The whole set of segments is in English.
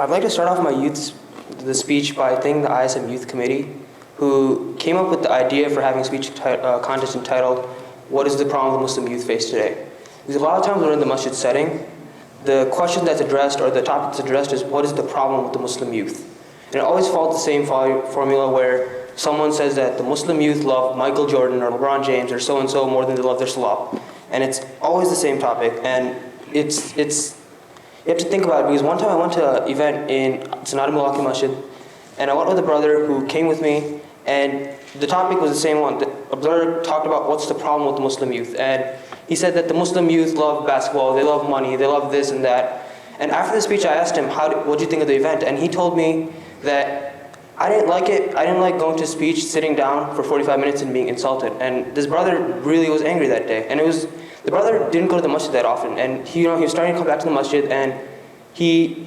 I'd like to start off the speech by thanking the ISM Youth Committee, who came up with the idea for having a speech contest entitled, "What is the problem the Muslim youth face today?" Because a lot of times when we're in the masjid setting, the question that's addressed or the topic that's addressed is, what is the problem with the Muslim youth? And it always follows the same formula where someone says that the Muslim youth love Michael Jordan or LeBron James or so-and-so more than they love their salah. And it's always the same topic. And it's you have to think about it, because one time I went to an event in Sanad Mulaki Masjid, and I went with a brother who came with me, and the topic was the same one. A brother talked about what's the problem with the Muslim youth. And he said that the Muslim youth love basketball, they love money, they love this and that. And after the speech I asked him, what do you think of the event? And he told me that I didn't like it. I didn't like going to a speech, sitting down for 45 minutes and being insulted. And this brother really was angry that day. And the brother didn't go to the masjid that often. And he was starting to come back to the masjid, and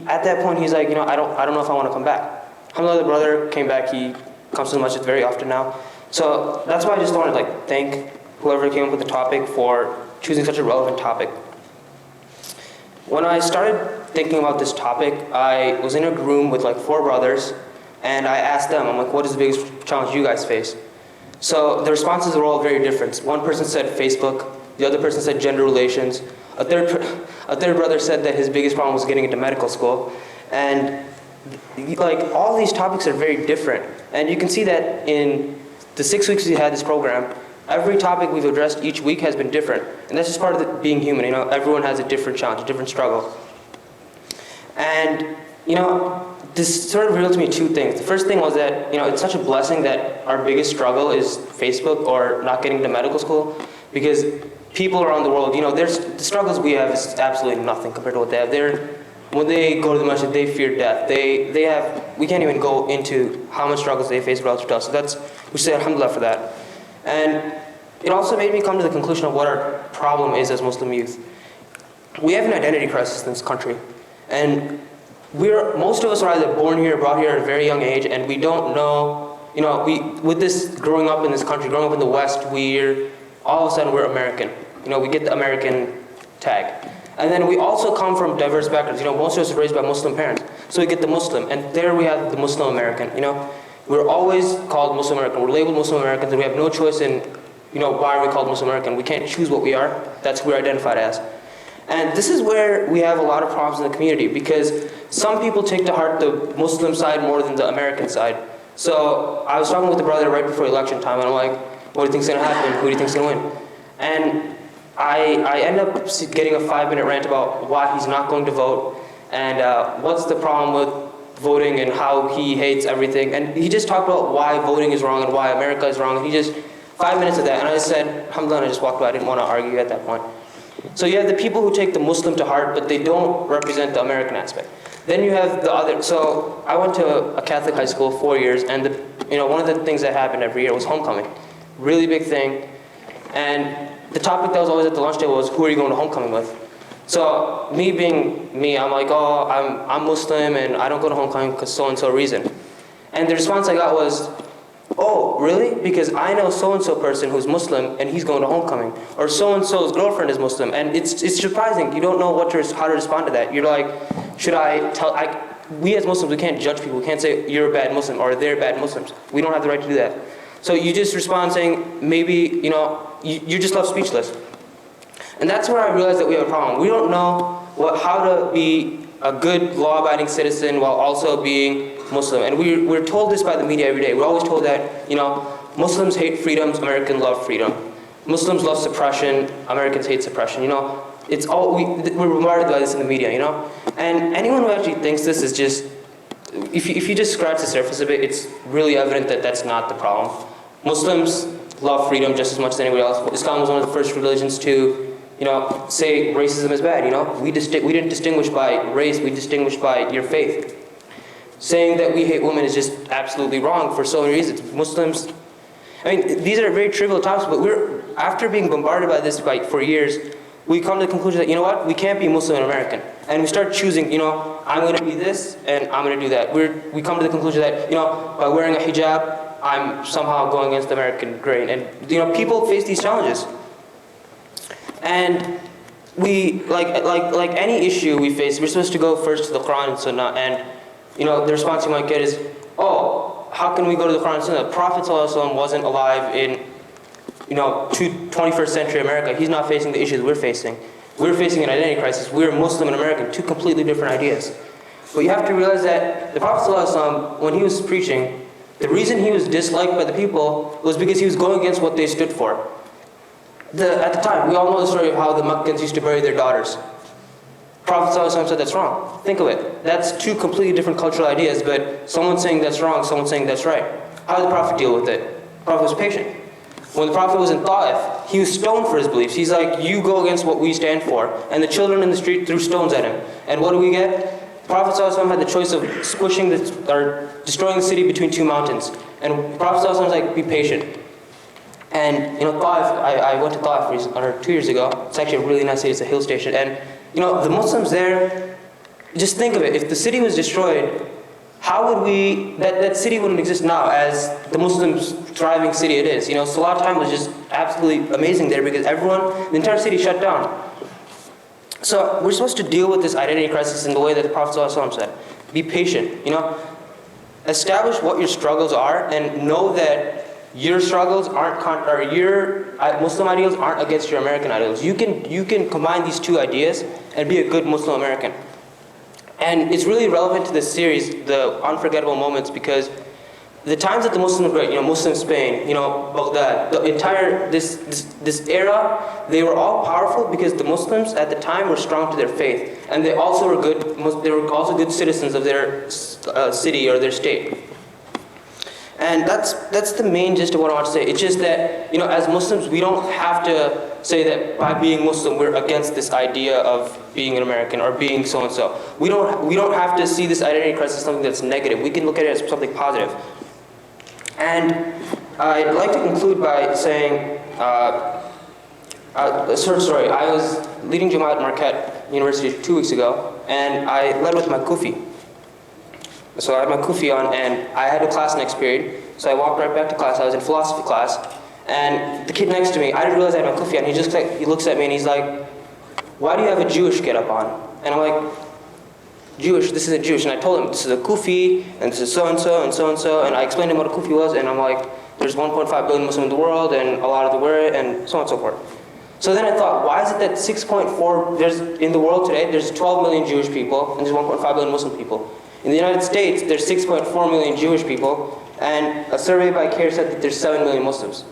at that point he's like, I don't know if I want to come back. Alhamdulillah, the brother came back. He comes to the masjid very often now. So that's why I just wanted to thank whoever came up with the topic for choosing such a relevant topic. When I started thinking about this topic, I was in a room with 4 brothers, and I asked them, I'm like, what is the biggest challenge you guys face? So the responses were all very different. One person said Facebook, the other person said gender relations, a third brother said that his biggest problem was getting into medical school. And all these topics are very different. And you can see that in the 6 weeks we had this program, every topic we've addressed each week has been different. And that's just part of being human. Everyone has a different challenge, a different struggle. And this sort of revealed to me 2 things. The first thing was that it's such a blessing that our biggest struggle is Facebook or not getting to medical school, because people around the world, the struggles we have is absolutely nothing compared to what they have. When they go to the masjid, they fear death. We can't even go into how much struggles they face relative to us. So we say alhamdulillah for that. And it also made me come to the conclusion of what our problem is as Muslim youth. We have an identity crisis in this country. And most of us are either born here, brought here at a very young age, and we don't know, with this growing up in this country, growing up in the West, all of a sudden we're American. We get the American tag. And then we also come from diverse backgrounds. Most of us are raised by Muslim parents. So we get the Muslim, and there we have the Muslim American. We're always called Muslim American. We're labeled Muslim Americans, and we have no choice in, why are we called Muslim American? We can't choose what we are. That's who we're identified as. And this is where we have a lot of problems in the community, because some people take to heart the Muslim side more than the American side. So I was talking with the brother right before election time, and I'm like, what do you think's going to happen? Who do you think's going to win? And I end up getting a 5-minute rant about why he's not going to vote, and what's the problem with voting and how he hates everything. And he just talked about why voting is wrong and why America is wrong, and he just, 5 minutes of that, and I just said, alhamdulillah, and I just walked away. I didn't want to argue at that point. So you have the people who take the Muslim to heart, but they don't represent the American aspect. Then you have the other. So I went to a Catholic high school 4 years, and one of the things that happened every year was homecoming. Really big thing. And the topic that was always at the lunch table was, who are you going to homecoming with? So me being me, I'm like, oh, I'm Muslim and I don't go to homecoming because so-and-so reason. And the response I got was, oh, really? Because I know so-and-so person who's Muslim and he's going to homecoming. Or so-and-so's girlfriend is Muslim. And it's surprising. You don't know how to respond to that. You're like, should I tell... we as Muslims, we can't judge people. We can't say, you're a bad Muslim or they're bad Muslims. We don't have the right to do that. So you just respond saying, maybe, you're just left speechless. And that's where I realized that we have a problem. We don't know how to be a good law-abiding citizen while also being Muslim. And we're told this by the media every day. We're always told that, Muslims hate freedoms, Americans love freedom. Muslims love suppression, Americans hate suppression. We're bombarded by this in the media, And anyone who actually thinks this is just, if you just scratch the surface of it, it's really evident that that's not the problem. Muslims love freedom just as much as anybody else. Islam was one of the first religions to say racism is bad. We didn't distinguish by race, we distinguished by your faith. Saying that we hate women is just absolutely wrong for so many reasons. Muslims, these are very trivial topics, but after being bombarded by this for years, we come to the conclusion that, we can't be Muslim and American. And we start choosing, I'm going to be this and I'm going to do that. We come to the conclusion that, by wearing a hijab, I'm somehow going against the American grain. And, people face these challenges. And we, like any issue we face, we're supposed to go first to the Quran and Sunnah. And the response you might get is, oh, how can we go to the Quran and Sunnah? The Prophet ﷺ wasn't alive in 21st century America. He's not facing the issues we're facing. We're facing an identity crisis. We're Muslim and American, two completely different ideas. But you have to realize that the Prophet ﷺ, when he was preaching, the reason he was disliked by the people was because he was going against what they stood for. At the time, we all know the story of how the Meccans used to bury their daughters. Prophet ﷺ said that's wrong. Think of it. That's two completely different cultural ideas, but someone's saying that's wrong, someone's saying that's right. How did the Prophet deal with it? The Prophet was patient. When the Prophet was in Ta'if, he was stoned for his beliefs. He's like, you go against what we stand for. And the children in the street threw stones at him. And what do we get? The Prophet ﷺ had the choice of destroying the city between two mountains. And the Prophet ﷺ was like, be patient. And Ta'if, I went to Ta'if 2 years ago. It's actually a really nice city. It's a hill station. And the Muslims there, just think of it. If the city was destroyed, how would that city wouldn't exist now as the Muslims thriving city it is. Salat time was just absolutely amazing there because the entire city shut down. So we're supposed to deal with this identity crisis in the way that the Prophet ﷺ said. Be patient, Establish what your struggles are and know that your struggles your Muslim ideals aren't against your American ideals. You can combine these two ideas and be a good Muslim American. And it's really relevant to this series, the unforgettable moments, because the times that the Muslims were great, Muslim Spain, Baghdad, the entire this era, they were all powerful because the Muslims at the time were strong to their faith, and they also were good. They were also good citizens of their city or their state. And that's the main gist of what I want to say. It's just that as Muslims, we don't have to say that by being Muslim we're against this idea of being an American or being so and so. We don't have to see this identity crisis as something that's negative. We can look at it as something positive. And I'd like to conclude by saying a short story. I was leading Jamaat at Marquette University 2 weeks ago, and I led with my kufi. So I had my kufi on, and I had a class next period. So I walked right back to class. I was in philosophy class, and the kid next to me, I didn't realize I had my kufi on. He looks at me and he's like, "Why do you have a Jewish getup on?" And I'm like, "Jewish? This isn't Jewish." And I told him, "This is a kufi, and this is so and so and so and so." And I explained to him what a kufi was, and I'm like, "There's 1.5 billion Muslims in the world, and a lot of them wear it, and so on and so forth." So then I thought, why is it that 6.4 in the world today? There's 12 million Jewish people, and there's 1.5 billion Muslim people. In the United States, there's 6.4 million Jewish people, and a survey by CARE said that there's 7 million Muslims.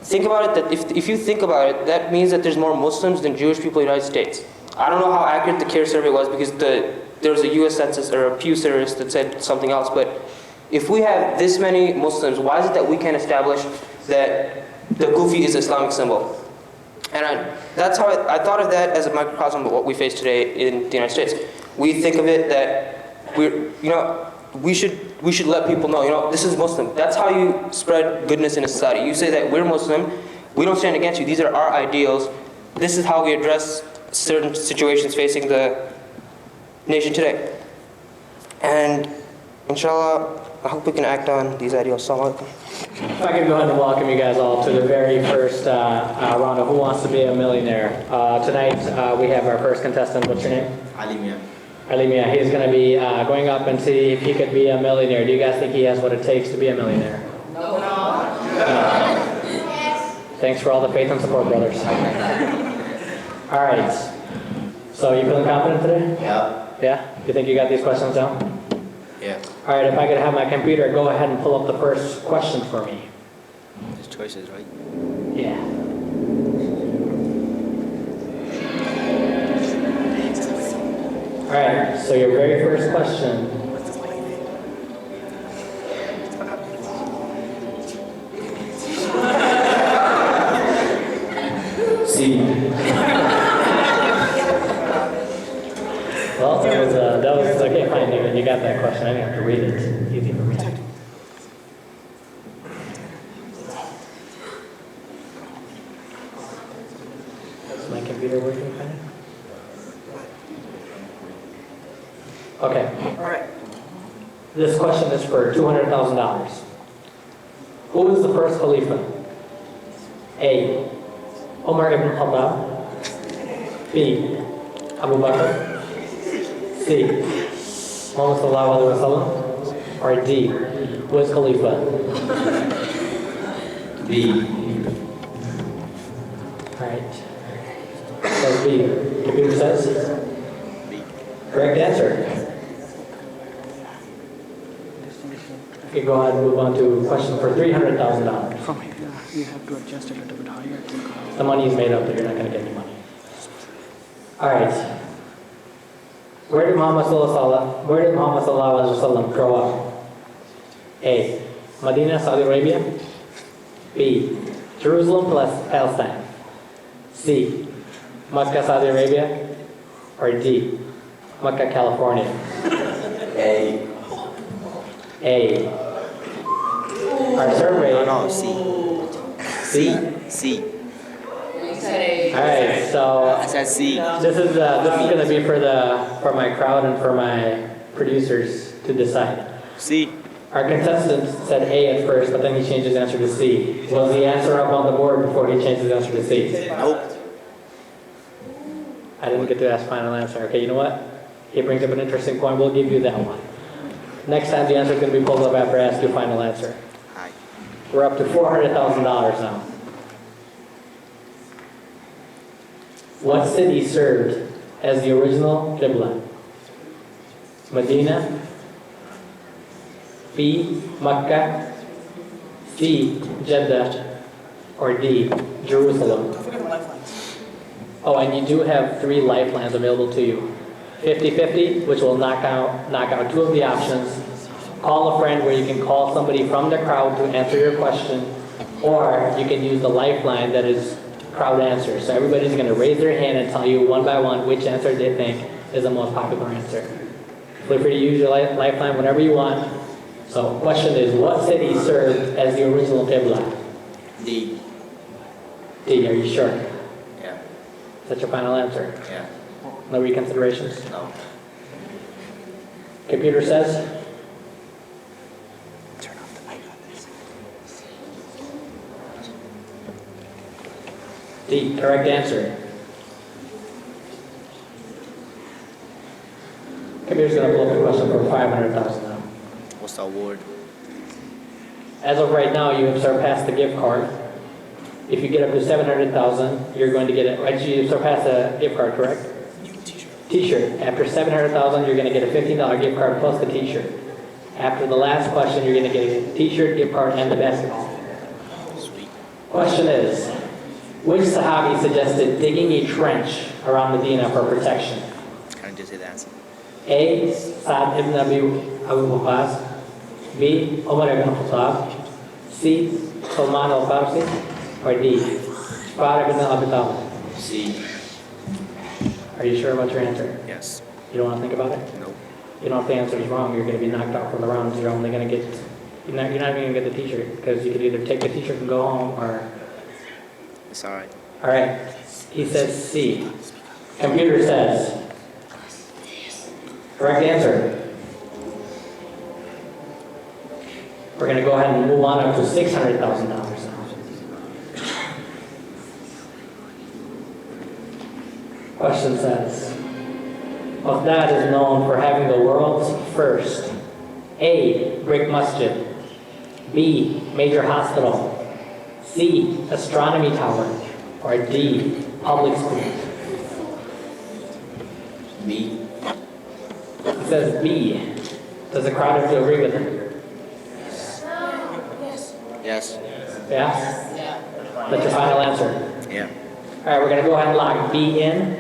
Think about it, that if you think about it, that means that there's more Muslims than Jewish people in the United States. I don't know how accurate the CARE survey was because there was a US census or a Pew service that said something else, but if we have this many Muslims, why is it that we can't establish that the kufi is an Islamic symbol? And that's how I thought of that as a microcosm of what we face today in the United States. We think of it that we should let people know, this is Muslim. That's how you spread goodness in a society. You say that we're Muslim, we don't stand against you. These are our ideals. This is how we address certain situations facing the nation today. And inshallah, I hope we can act on these ideals. Assalamu alaikum. If I could go ahead and welcome you guys all to the very first round of Who Wants to Be a Millionaire. Tonight we have our first contestant. What's your name? Alimia. He's going to be going up and see if he could be a millionaire. Do you guys think he has what it takes to be a millionaire? No. Yes. Thanks for all the faith and support, brothers. All right. So you feeling confident today? Yeah. Yeah? You think you got these questions down? Yeah. All right, if I could have my computer go ahead and pull up the first question for me. There's choices, right? Yeah. All right, so your very first question. Seed. Well, that was okay, fine, you got that question. I didn't have to read it. Easy for me. Is my computer working fine? Okay. All right. This question is for $200,000. Who was the first Khalifa? A. Umar ibn Khattab. B. Abu Bakr. C. Muhammad sallallahu alaihi wasallam? Or D, Wiz Khalifa? B. Alright. Says B. Computer says? B. Correct answer. Okay, go ahead and move on to question for $300,000. From here, you have to adjust it a little bit higher. The money is made up, but you're not going to get any money. Alright. Where did Muhammad sallallahu alaihi wasallam grow up? A. Medina, Saudi Arabia. B. Jerusalem plus Palestine. C. Mecca, Saudi Arabia. Or D. Mecca, California. A. A. Our survey. No, C. C. Alright, so I said C. this is going to be for my crowd and for my producers to decide. C. Our contestant said A at first, but then he changed his answer to C. Was the answer up on the board before he changed his answer to C? Nope. I didn't get to ask final answer. Okay, you know what? He brings up an interesting point. We'll give you that one. Next time the answer is going to be pulled up after I ask you final answer. Hi. We're up to $400,000 now. What city served as the original Qibla? Medina, B. Mecca, C. Jeddah, or D. Jerusalem? Oh, and you do have 3 lifelines available to you. 50-50, which will knock out 2 of the options. Call a friend where you can call somebody from the crowd to answer your question, or you can use the lifeline that is crowd answers. So everybody's going to raise their hand and tell you one by one which answer they think is the most popular answer. Feel free to use your lifeline whenever you want. So the question is, what city served as the original Qibla? D. D, are you sure? Yeah. Is that your final answer? Yeah. No reconsiderations? No. Computer says? Turn off the mic on this. D, correct answer. Computer's going to pull up the question for $500,000 now. What's the award? As of right now, you have surpassed the gift card. If you get up to $700,000, you're going to get it. Right, you surpass the gift card, correct? T-shirt. After $700,000, you're going to get a $15 gift card plus the T-shirt. After the last question, you're going to get a T-shirt, gift card, and the basketball. Sweet. Question is, which Sahabi suggested digging a trench around Medina for protection? Can I just say the answer? A. Sa'd ibn Abu Waqqas. B. Umar ibn Khattab. C. Salman al-Farsi. Or D. Jafar ibn Abi Talib. C. Are you sure about your answer? Yes. You don't want to think about it? Nope. You know, if the answer is wrong, you're going to be knocked out from the rounds. You're only going to get, you're not even going to get the T-shirt, because you could either take the T-shirt and go home, or... It's alright. All right. He says C. Computer says... Correct answer. We're going to go ahead and move on up to $600,000 now. Question says, Baghdad is known for having the world's first A. Brick Masjid, B. Major hospital, C. Astronomy tower, or D. Public school. B. It says B. Does the crowd have to agree with him? Yes. Yeah? That's your final answer. Yeah. All right, we're going to go ahead and lock B in.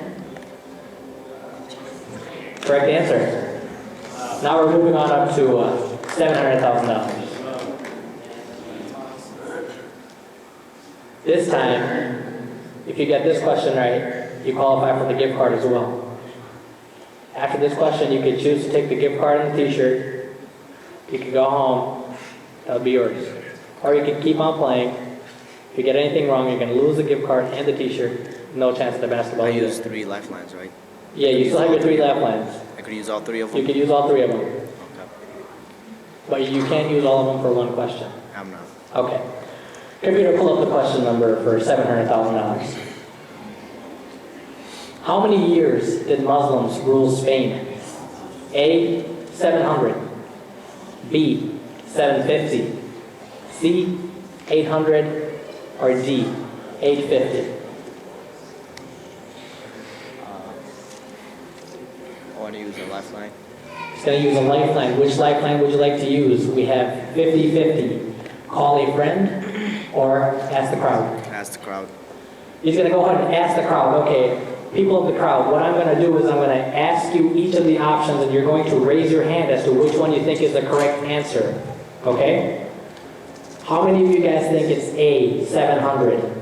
Correct answer. Now we're moving on up to $700,000. This time, if you get this question right, you qualify for the gift card as well. After this question, you can choose to take the gift card and the T-shirt. You can go home. That'll be yours. Or you can keep on playing. If you get anything wrong, you're going to lose the gift card and the T-shirt. No chance at the basketball. I either. used 3 lifelines, right? Yeah, you still have your 3 lifelines. I could use all 3 of them? You can use all 3 of them. Okay. But you can't use all of them for one question. I'm not. Okay. Computer, pull up the question number for $700,000. How many years did Muslims rule Spain? A. 700, B, 750, C, 800, or D, 850? I want to use a lifeline. It's going to use a lifeline. Which lifeline would you like to use? We have 50-50. Call a friend or ask the crowd. Ask the crowd. He's going to go ahead and ask the crowd. Okay, people of the crowd, what I'm going to do is I'm going to ask you each of the options and you're going to raise your hand as to which one you think is the correct answer. Okay? How many of you guys think it's A, 700?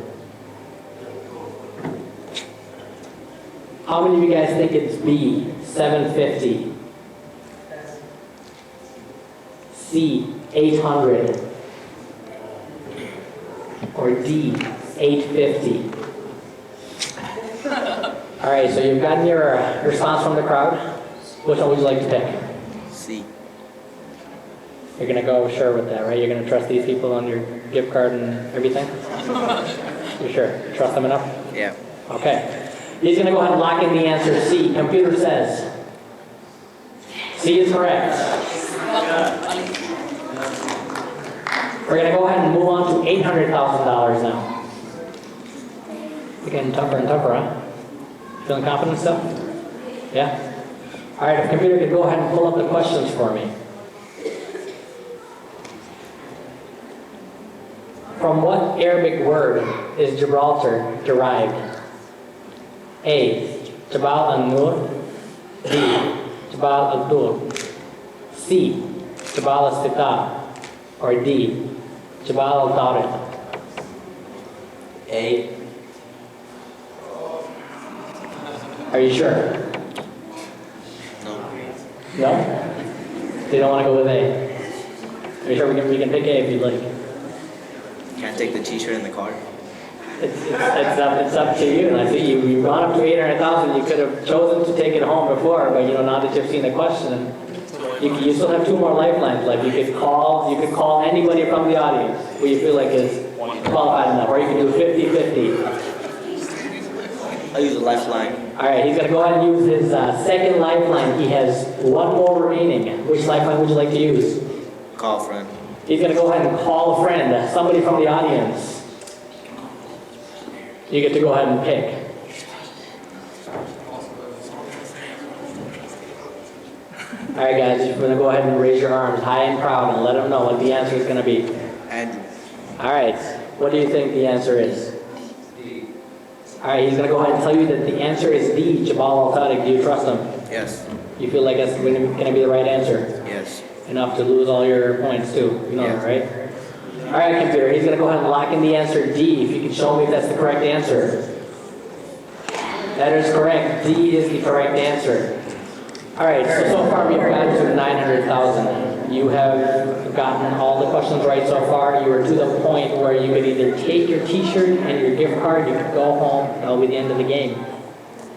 How many of you guys think it's B, 750? C, 800? Or D, 850? All right, so you've gotten your response from the crowd. Which one would you like to pick? C. You're going to go sure with that, right? You're going to trust these people on your gift card and everything? You sure? Trust them enough? Yeah. Okay. He's going to go ahead and lock in the answer C. Computer says C is correct. We're going to go ahead and move on to $800,000 now. It's getting tougher and tougher, huh? Feeling confident still? Yeah? All right, if the computer could go ahead and pull up the questions for me. From what Arabic word is Gibraltar derived? A, Jabal al-Nur. B, Jabal al-Dur. C, Jabal al-Sita. Or D, Jabal al-Tariq. A. Are you sure? No. No? They don't want to go with A. Are you sure we can pick A if you'd like? Can't take the t-shirt in the car. It's up to you. Like you've gone up to 800,000. You could have chosen to take it home before, but now that you've seen the question, you still have two more lifelines. Like you could call anybody from the audience who you feel like is qualified enough, or you can do 50-50. I'll use a lifeline. All right, he's going to go ahead and use his second lifeline. He has one more remaining. Which lifeline would you like to use? Call a friend. He's going to go ahead and call a friend, somebody from the audience. You get to go ahead and pick. All right, guys, you're going to go ahead and raise your arms high and proud and let them know what the answer is going to be. Andrew. All right, what do you think the answer is? All right, he's going to go ahead and tell you that the answer is D, Jabal al-Tariq. Do you trust him? Yes. You feel like that's going to be the right answer? Yes. Enough to lose all your points, too. You know that, right? All right, computer, he's going to go ahead and lock in the answer D. If you can show me if that's the correct answer. That is correct. D is the correct answer. All right, so far we've gotten to 900,000. You have gotten all the questions right so far. You are to the point where you could either take your t-shirt and your gift card, you could go home, that'll be the end of the game.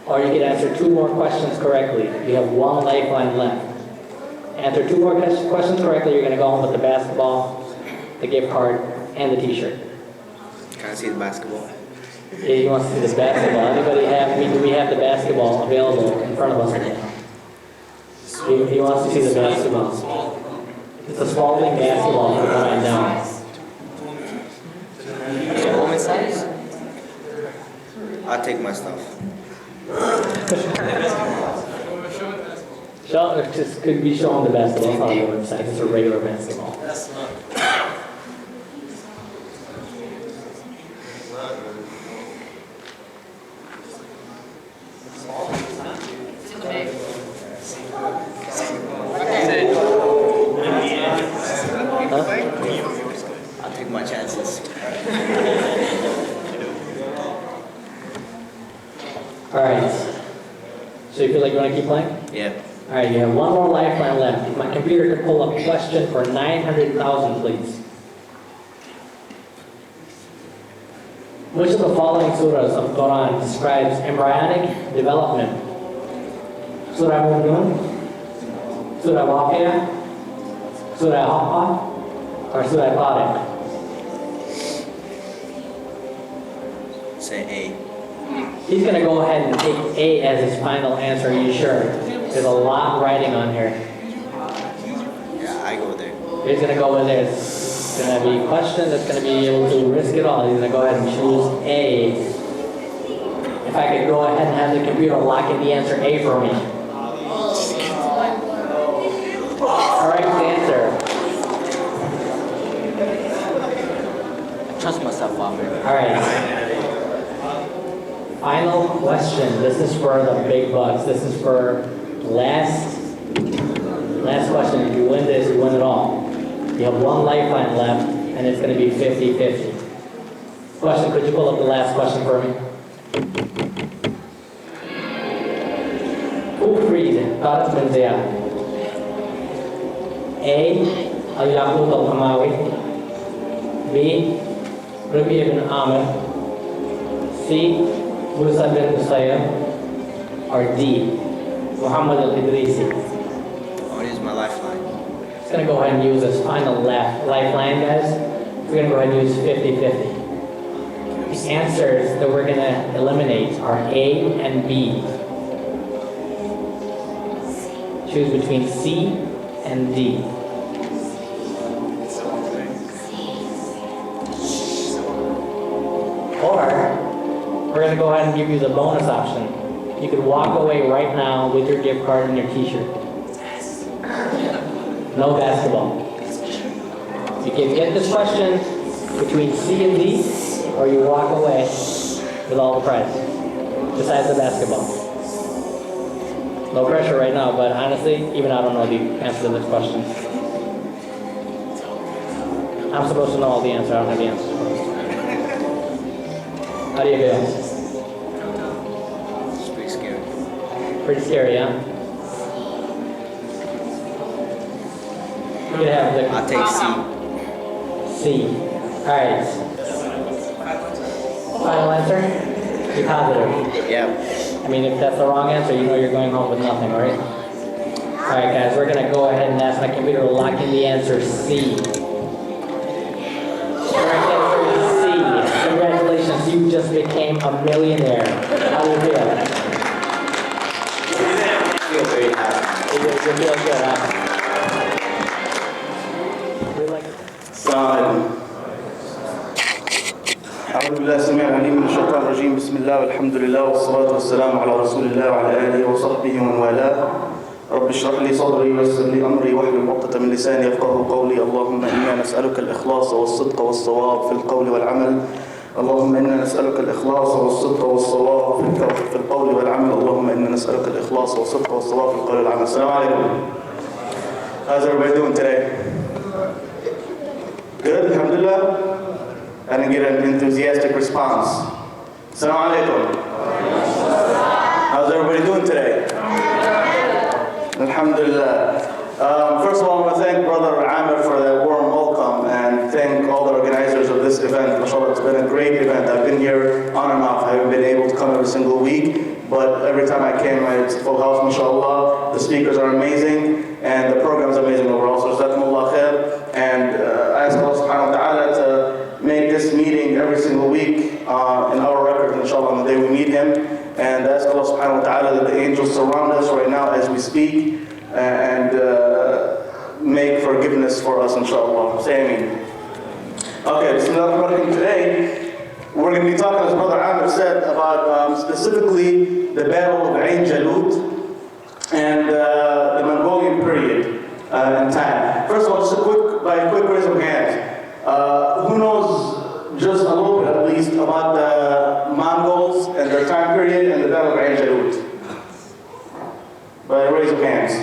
Or you could answer two more questions correctly. You have one lifeline left. Answer two more questions correctly, you're going to go home with the basketball, the gift card, and the t-shirt. Can I see the basketball? Yeah, he wants to see the basketball. Anybody have, do we have the basketball available in front of us right now? He wants to see the basketball. It's a Spalding basketball for right now. Woman's size? I'll take my stuff. Just could be showing the basketball. It's not a women's size. It's a regular basketball. I'll take my chances. All right. So you feel like you want to keep playing? Yeah. All right, you have one more lifeline left. If my computer could pull up a question for 900,000, please. Which of the following surahs of Quran describes embryonic development? Surah Mu'minun, Surah Waqiyah, Surah Haqqa, or Surah Tariq? Say A. He's going to go ahead and take A as his final answer. Are you sure? There's a lot writing on here. He's going to go in there. It's going to be questions. It's going to be able to risk it all. He's going to go ahead and choose A. If I could go ahead and have the computer lock in the answer A for me. Correct answer. Trust myself, Father. All right. Final question. This is for the big bucks. This is for last question. If you win this, you win it all. You have one lifeline left, and it's going to be 50-50. Question, could you pull up the last question for me? Who freed Tariq bin Ziyad? A. Al-Yaqut al-Hamawi. B. Rami ibn Amr. C. Musa bin Musayyab. Or D. Muhammad al-Idrisi. I'll use my lifeline. It's going to go ahead and use this final lifeline, guys. We're going to go ahead and use 50-50. The answers that we're going to eliminate are A and B. Choose between C and D. Or, we're going to go ahead and give you the bonus option. You could walk away right now with your gift card and your t-shirt. No basketball. You can get this question between C and D, or you walk away with all the prize, besides the basketball. No pressure right now, but honestly, even I don't know the answer to this question. I'm supposed to know all the answer. I don't have the answers. How do you feel? It's pretty scary. Pretty scary, huh? You could have the I'll take C. C. Alright. Final answer? Be positive. Yeah. I mean, if that's the wrong answer, you know you're going home with nothing, right? Alright, guys, we're going to go ahead and ask my computer to lock in the answer C. Correct answer is C. Congratulations, you just became a millionaire. How do you feel? I feel very happy. You feel good, huh? السلام عليكم. أعوذ بالله السميع العليم من الشيطان الرجيم. بسم الله والحمد لله والصلاة والسلام على رسول الله وعلى آله وصحبه ومن والاه. رب اشرح لي صدري ويسر لي أمري واحلل عقدة من لساني يفقهوا قولي. اللهم إنا نسألك الإخلاص والصدق والصواب في القول والعمل. اللهم إنا نسألك الإخلاص والصدق والصواب في القول والعمل. اللهم إنا نسألك الإخلاص والصدق والصواب في القول والعمل. السلام عليكم. How's everybody doing today? Good, alhamdulillah. I didn't get an enthusiastic response. Assalamu alaikum. How's everybody doing today? Alhamdulillah. First of all, I want to thank Brother Amir for that warm welcome and thank all the organizers of this event. MashaAllah, it's been a great event. I've been here on and off. I haven't been able to come every single week, but every time I came, it's a full house, MashaAllah. The speakers are amazing and the program is amazing overall. So Jazakumullah khair. And I ask Allah subhanahu wa ta'ala to make this meeting every single week in our record, inshallah, on the day we meet Him. And I ask Allah subhanahu wa ta'ala that the angels surround us right now as we speak and make forgiveness for us, inshallah. Say ameen. Okay, bismillahirrahmanirrahim. Today, we're going to be talking, as Brother Amir said, about specifically the Battle of Ain Jalut and the Mongolian period in time. First of all, just by a quick raise of hands. Who knows just a little bit at least about the Mongols and their time period and the Battle of Ain Jalut? By a raise of hands.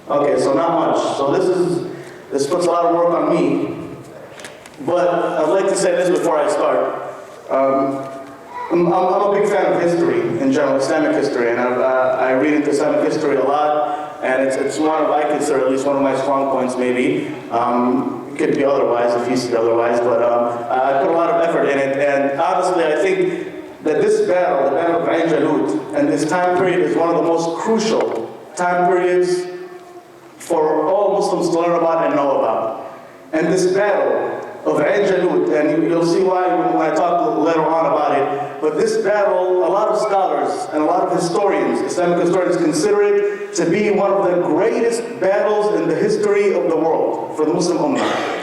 Okay, so not much. So this puts a lot of work on me. But I'd like to say this before I start. I'm a big fan of history in general, Islamic history, and I read into Islamic history a lot. And it's one of, I consider at least one of my strong points maybe. It could be otherwise if you see otherwise, but I put a lot of effort in it. And honestly, I think that this battle, the Battle of Ain Jalut, and this time period is one of the most crucial time periods for all Muslims to learn about and know about. And this battle of Ain Jalut, and you'll see why when I talk later on about it, but this battle, a lot of scholars and a lot of historians, Islamic historians, consider it to be one of the greatest battles in the history of the world for the Muslim Ummah.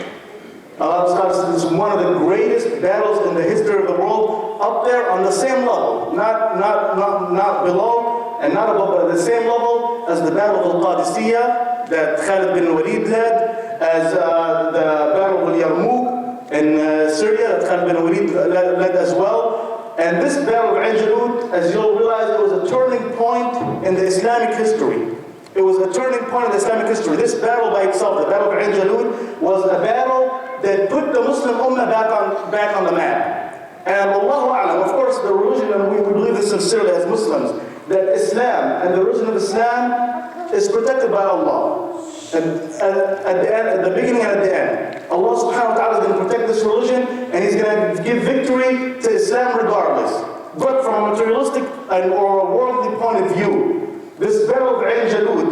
Allah scholars say this is one of the greatest battles in the history of the world, up there on the same level, not below and not above, but at the same level as the Battle of Al-Qadisiyah that Khalid bin Walid led, as the Battle of Yarmouk in Syria that Khalid bin Walid led as well. And this Battle of Ain Jalut, as you'll realize, it was a turning point in the Islamic history. It was a turning point in the Islamic history. This battle by itself, the Battle of Ain Jalut, was a battle that put the Muslim Ummah back on the map. And Allahu A'lam, of course, the religion, and we believe this sincerely as Muslims, that Islam and the religion of Islam is protected by Allah. And at the beginning and at the end, Allah subhanahu wa ta'ala is going to protect this religion, and He's going to give victory to Islam regardless. But from a materialistic or a worldly point of view, this Battle of Ain Jalut,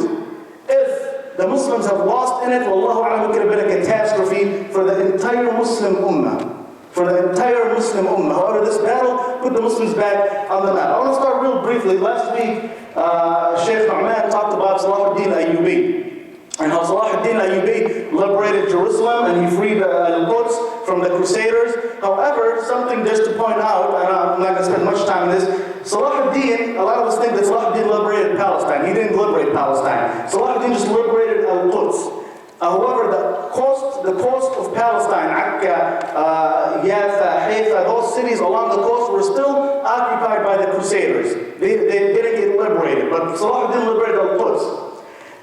if the Muslims have lost in it, Wallahu a'lam, it could have been a catastrophe for the entire Muslim Ummah. For the entire Muslim Ummah. However, this battle put the Muslims back on the map. I want to start real briefly. Last week, Sheikh Nu'man talked about Salahuddin Ayyubi, and how Salahuddin Ayyubi liberated Jerusalem and he freed Al-Quds from the Crusaders. However, something just to point out, and I'm not going to spend much time on this, Salahuddin, a lot of us think that Salahuddin liberated Palestine. He didn't liberate Palestine. Salahuddin just liberated Al-Quds. However, the coast of Palestine, Akka, Yafa, Haifa, those cities along the coast were still occupied by the Crusaders. They didn't get liberated, but Salahuddin liberated Al-Quds.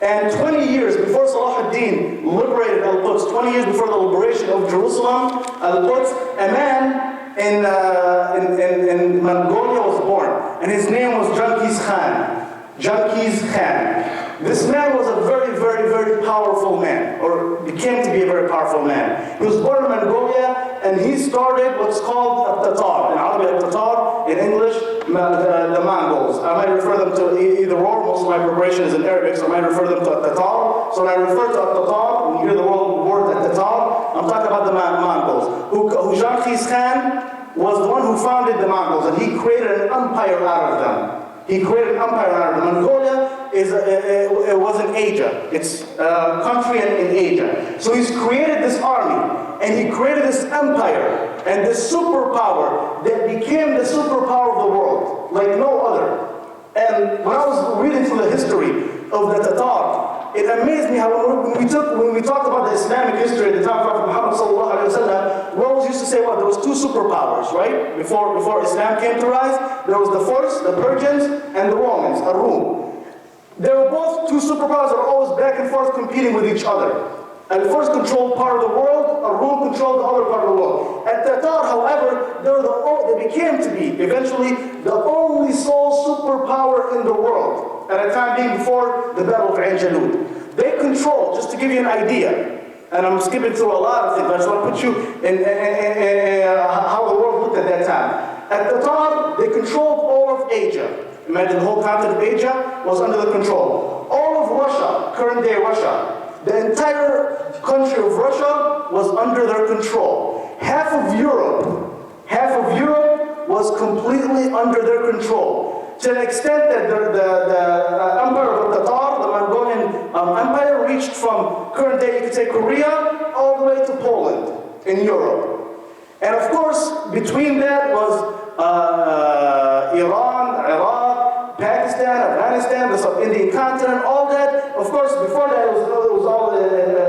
And 20 years before Salahuddin liberated Al-Quds, 20 years before the liberation of Jerusalem, Al-Quds, a man in Mongolia was born, and his name was Genghis Khan. Genghis Khan. This man was a very, very, very powerful man, or became to be a very powerful man. He was born in Mongolia, and he started what's called a Tatar. In Arabic, a Tatar, in English, the Mongols. I might refer them to either or. Most of my preparation is in Arabic, so I might refer them to a Tatar. So when I refer to a Tatar, when you hear the word a Tatar, I'm talking about the Mongols. Who Genghis Khan was the one who founded the Mongols, and he created an empire out of them. He created an empire out of them. Mongolia it was in Asia. It's a country in Asia. So he's created this army, and he created this empire, and this superpower that became the superpower of the world, like no other. And when I was reading through the history of the Tatar, it amazed me how when we talked about the Islamic history at the time of Prophet Muhammad sallallahu alaihi wasallam, we always used to say, well, there was two superpowers, right? Before Islam came to rise, there was the Furs, the Persians, and the Romans, the Rum. They were both two superpowers that were always back and forth competing with each other. And the first controlled part of the world, a Rum controlled the other part of the world. At Tatar, however, they became to be, eventually, the only sole superpower in the world, at a time being before the Battle of Ain Jalut. They controlled, just to give you an idea, and I'm skipping through a lot of things, but I just want to put you in how the world looked at that time. At Tatar, they controlled all of Asia. Imagine the whole continent of Asia was under the control. All of Russia, current day Russia, the entire country of Russia was under their control. Half of Europe was completely under their control. To an extent that the empire of Tatar, the Mongolian empire, reached from current day, you could say Korea, all the way to Poland in Europe. And of course, between that was Iran, Iraq, Pakistan, Afghanistan, the South Indian continent, all that. Of course, before that, it was all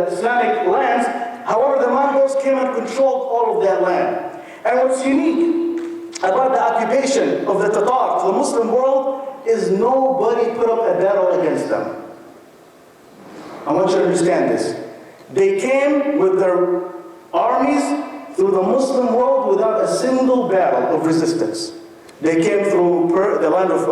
Islamic lands. However, the Mongols came and controlled all of that land. And what's unique about the occupation of the Tatar to the Muslim world is nobody put up a battle against them. I want you to understand this. They came with their armies through the Muslim world without a single battle of resistance. They came through the land of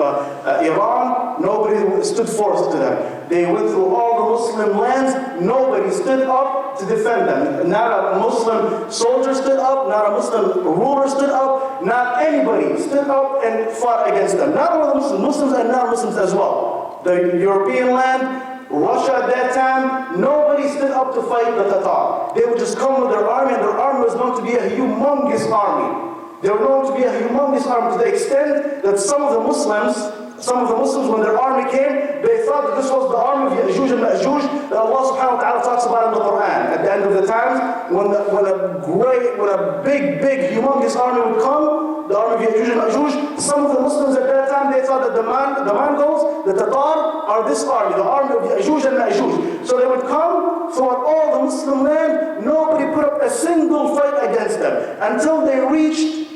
Iran, nobody stood forth to them. They went through all the Muslim lands, nobody stood up to defend them. Not a Muslim soldier stood up, not a Muslim ruler stood up, not anybody stood up and fought against them. Not only the Muslims and non-Muslims as well. The European land, Russia at that time, nobody stood up to fight the Tatar. They would just come with their army, and their army was known to be a humongous army. They were known to be a humongous army to the extent that some of the Muslims some of the Muslims, when their army came, they thought that this was the army of Ya'juj and Ma'juj that Allah subhanahu wa ta'ala talks about in the Quran. At the end of the times, when a big, humongous army would come, the army of Ya'juj and Ma'juj, some of the Muslims at that time, they thought that the Mongols, the Tatar, are this army, the army of Ya'juj and Ma'juj. So they would come throughout all the Muslim land, nobody put up a single fight against them, until they reached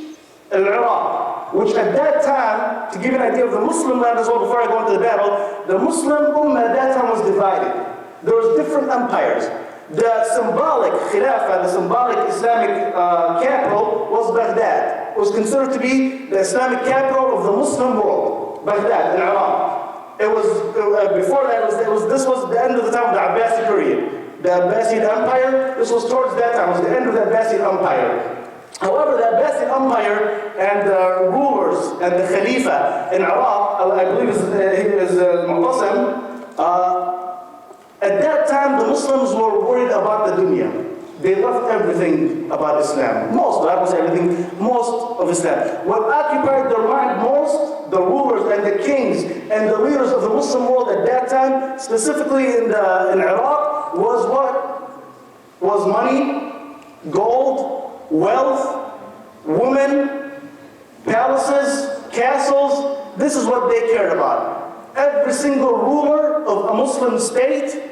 Iraq, which at that time, to give you an idea of the Muslim land as well before I go into the battle, the Muslim Ummah at that time was divided. There was different empires. The symbolic Khilafah, the symbolic Islamic capital was Baghdad. It was considered to be the Islamic capital of the Muslim world, Baghdad in Iraq. It was, before that, this was the end of the time of the Abbasid period. The Abbasid Empire, this was towards that time, it was the end of the Abbasid Empire. However, the Abbasid Empire and the rulers and the Khalifa in Iraq, I believe is Mu'tasim, at that time the Muslims were worried about the dunya. They left everything about Islam. Most of Islam. What occupied their mind most, the rulers and the kings and the leaders of the Muslim world at that time, specifically in Iraq, was what? Was money, gold, wealth, women, palaces, castles. This is what they cared about. Every single ruler of a Muslim state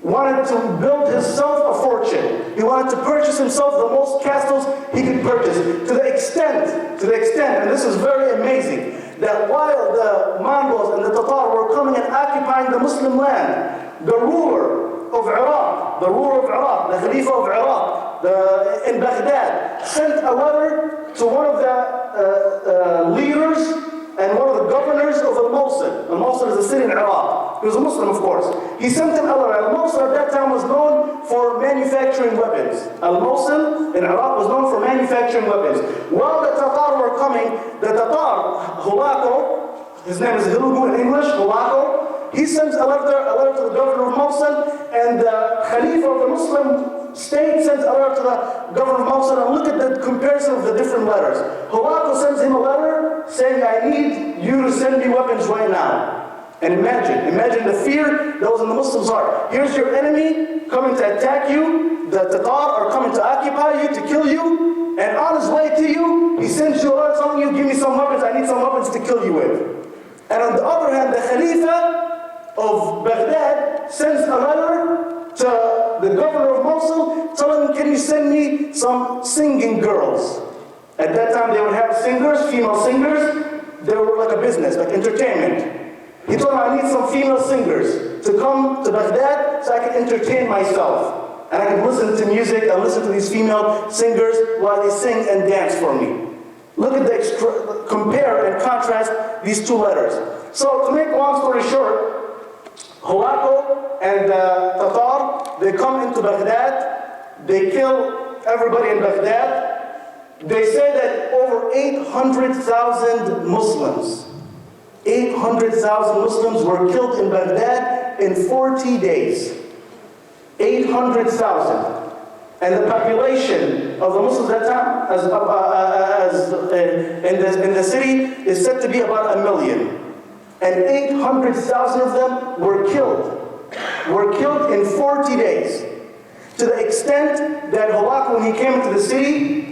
wanted to build himself a fortune. He wanted to purchase himself the most castles he could purchase. To the extent, and this is very amazing, that while the Mongols and the Tatar were coming and occupying the Muslim land, the ruler of Iraq, the Khalifa of Iraq, in Baghdad, sent a letter to one of the leaders and one of the governors of Al-Mosul. Al-Mosul is a city in Iraq. He was a Muslim, of course. He sent him a letter. Al-Mosul at that time was known for manufacturing weapons. Al-Mosul in Iraq was known for manufacturing weapons. While the Tatar were coming, the Tatar, Hulako, his name is Hilugu in English, Hulako, he sends a letter to the governor of Mosul, and the Khalifa of the Muslim state sends a letter to the governor of Mosul, and look at the comparison of the different letters. Hulako sends him a letter saying, I need you to send me weapons right now. And imagine the fear that was in the Muslims' heart. Here's your enemy coming to attack you, the Tatar are coming to occupy you, to kill you, and on his way to you, he sends you a letter telling you, give me some weapons, I need some weapons to kill you with. And on the other hand, the Khalifa of Baghdad sends a letter to the governor of Mosul telling him, can you send me some singing girls? At that time they would have singers, female singers. They were like a business, like entertainment. He told him, I need some female singers to come to Baghdad so I can entertain myself. And I can listen to music and listen to these female singers while they sing and dance for me. Look at compare and contrast these two letters. So to make a long story short, Hulako and Tatar, they come into Baghdad, they kill everybody in Baghdad. They say that over 800,000 Muslims, 800,000 Muslims were killed in Baghdad in 40 days. 800,000. And the population of the Muslims at that time, in the city, is said to be about 1 million. And 800,000 of them were killed in 40 days. To the extent that Hulako, when he came into the city,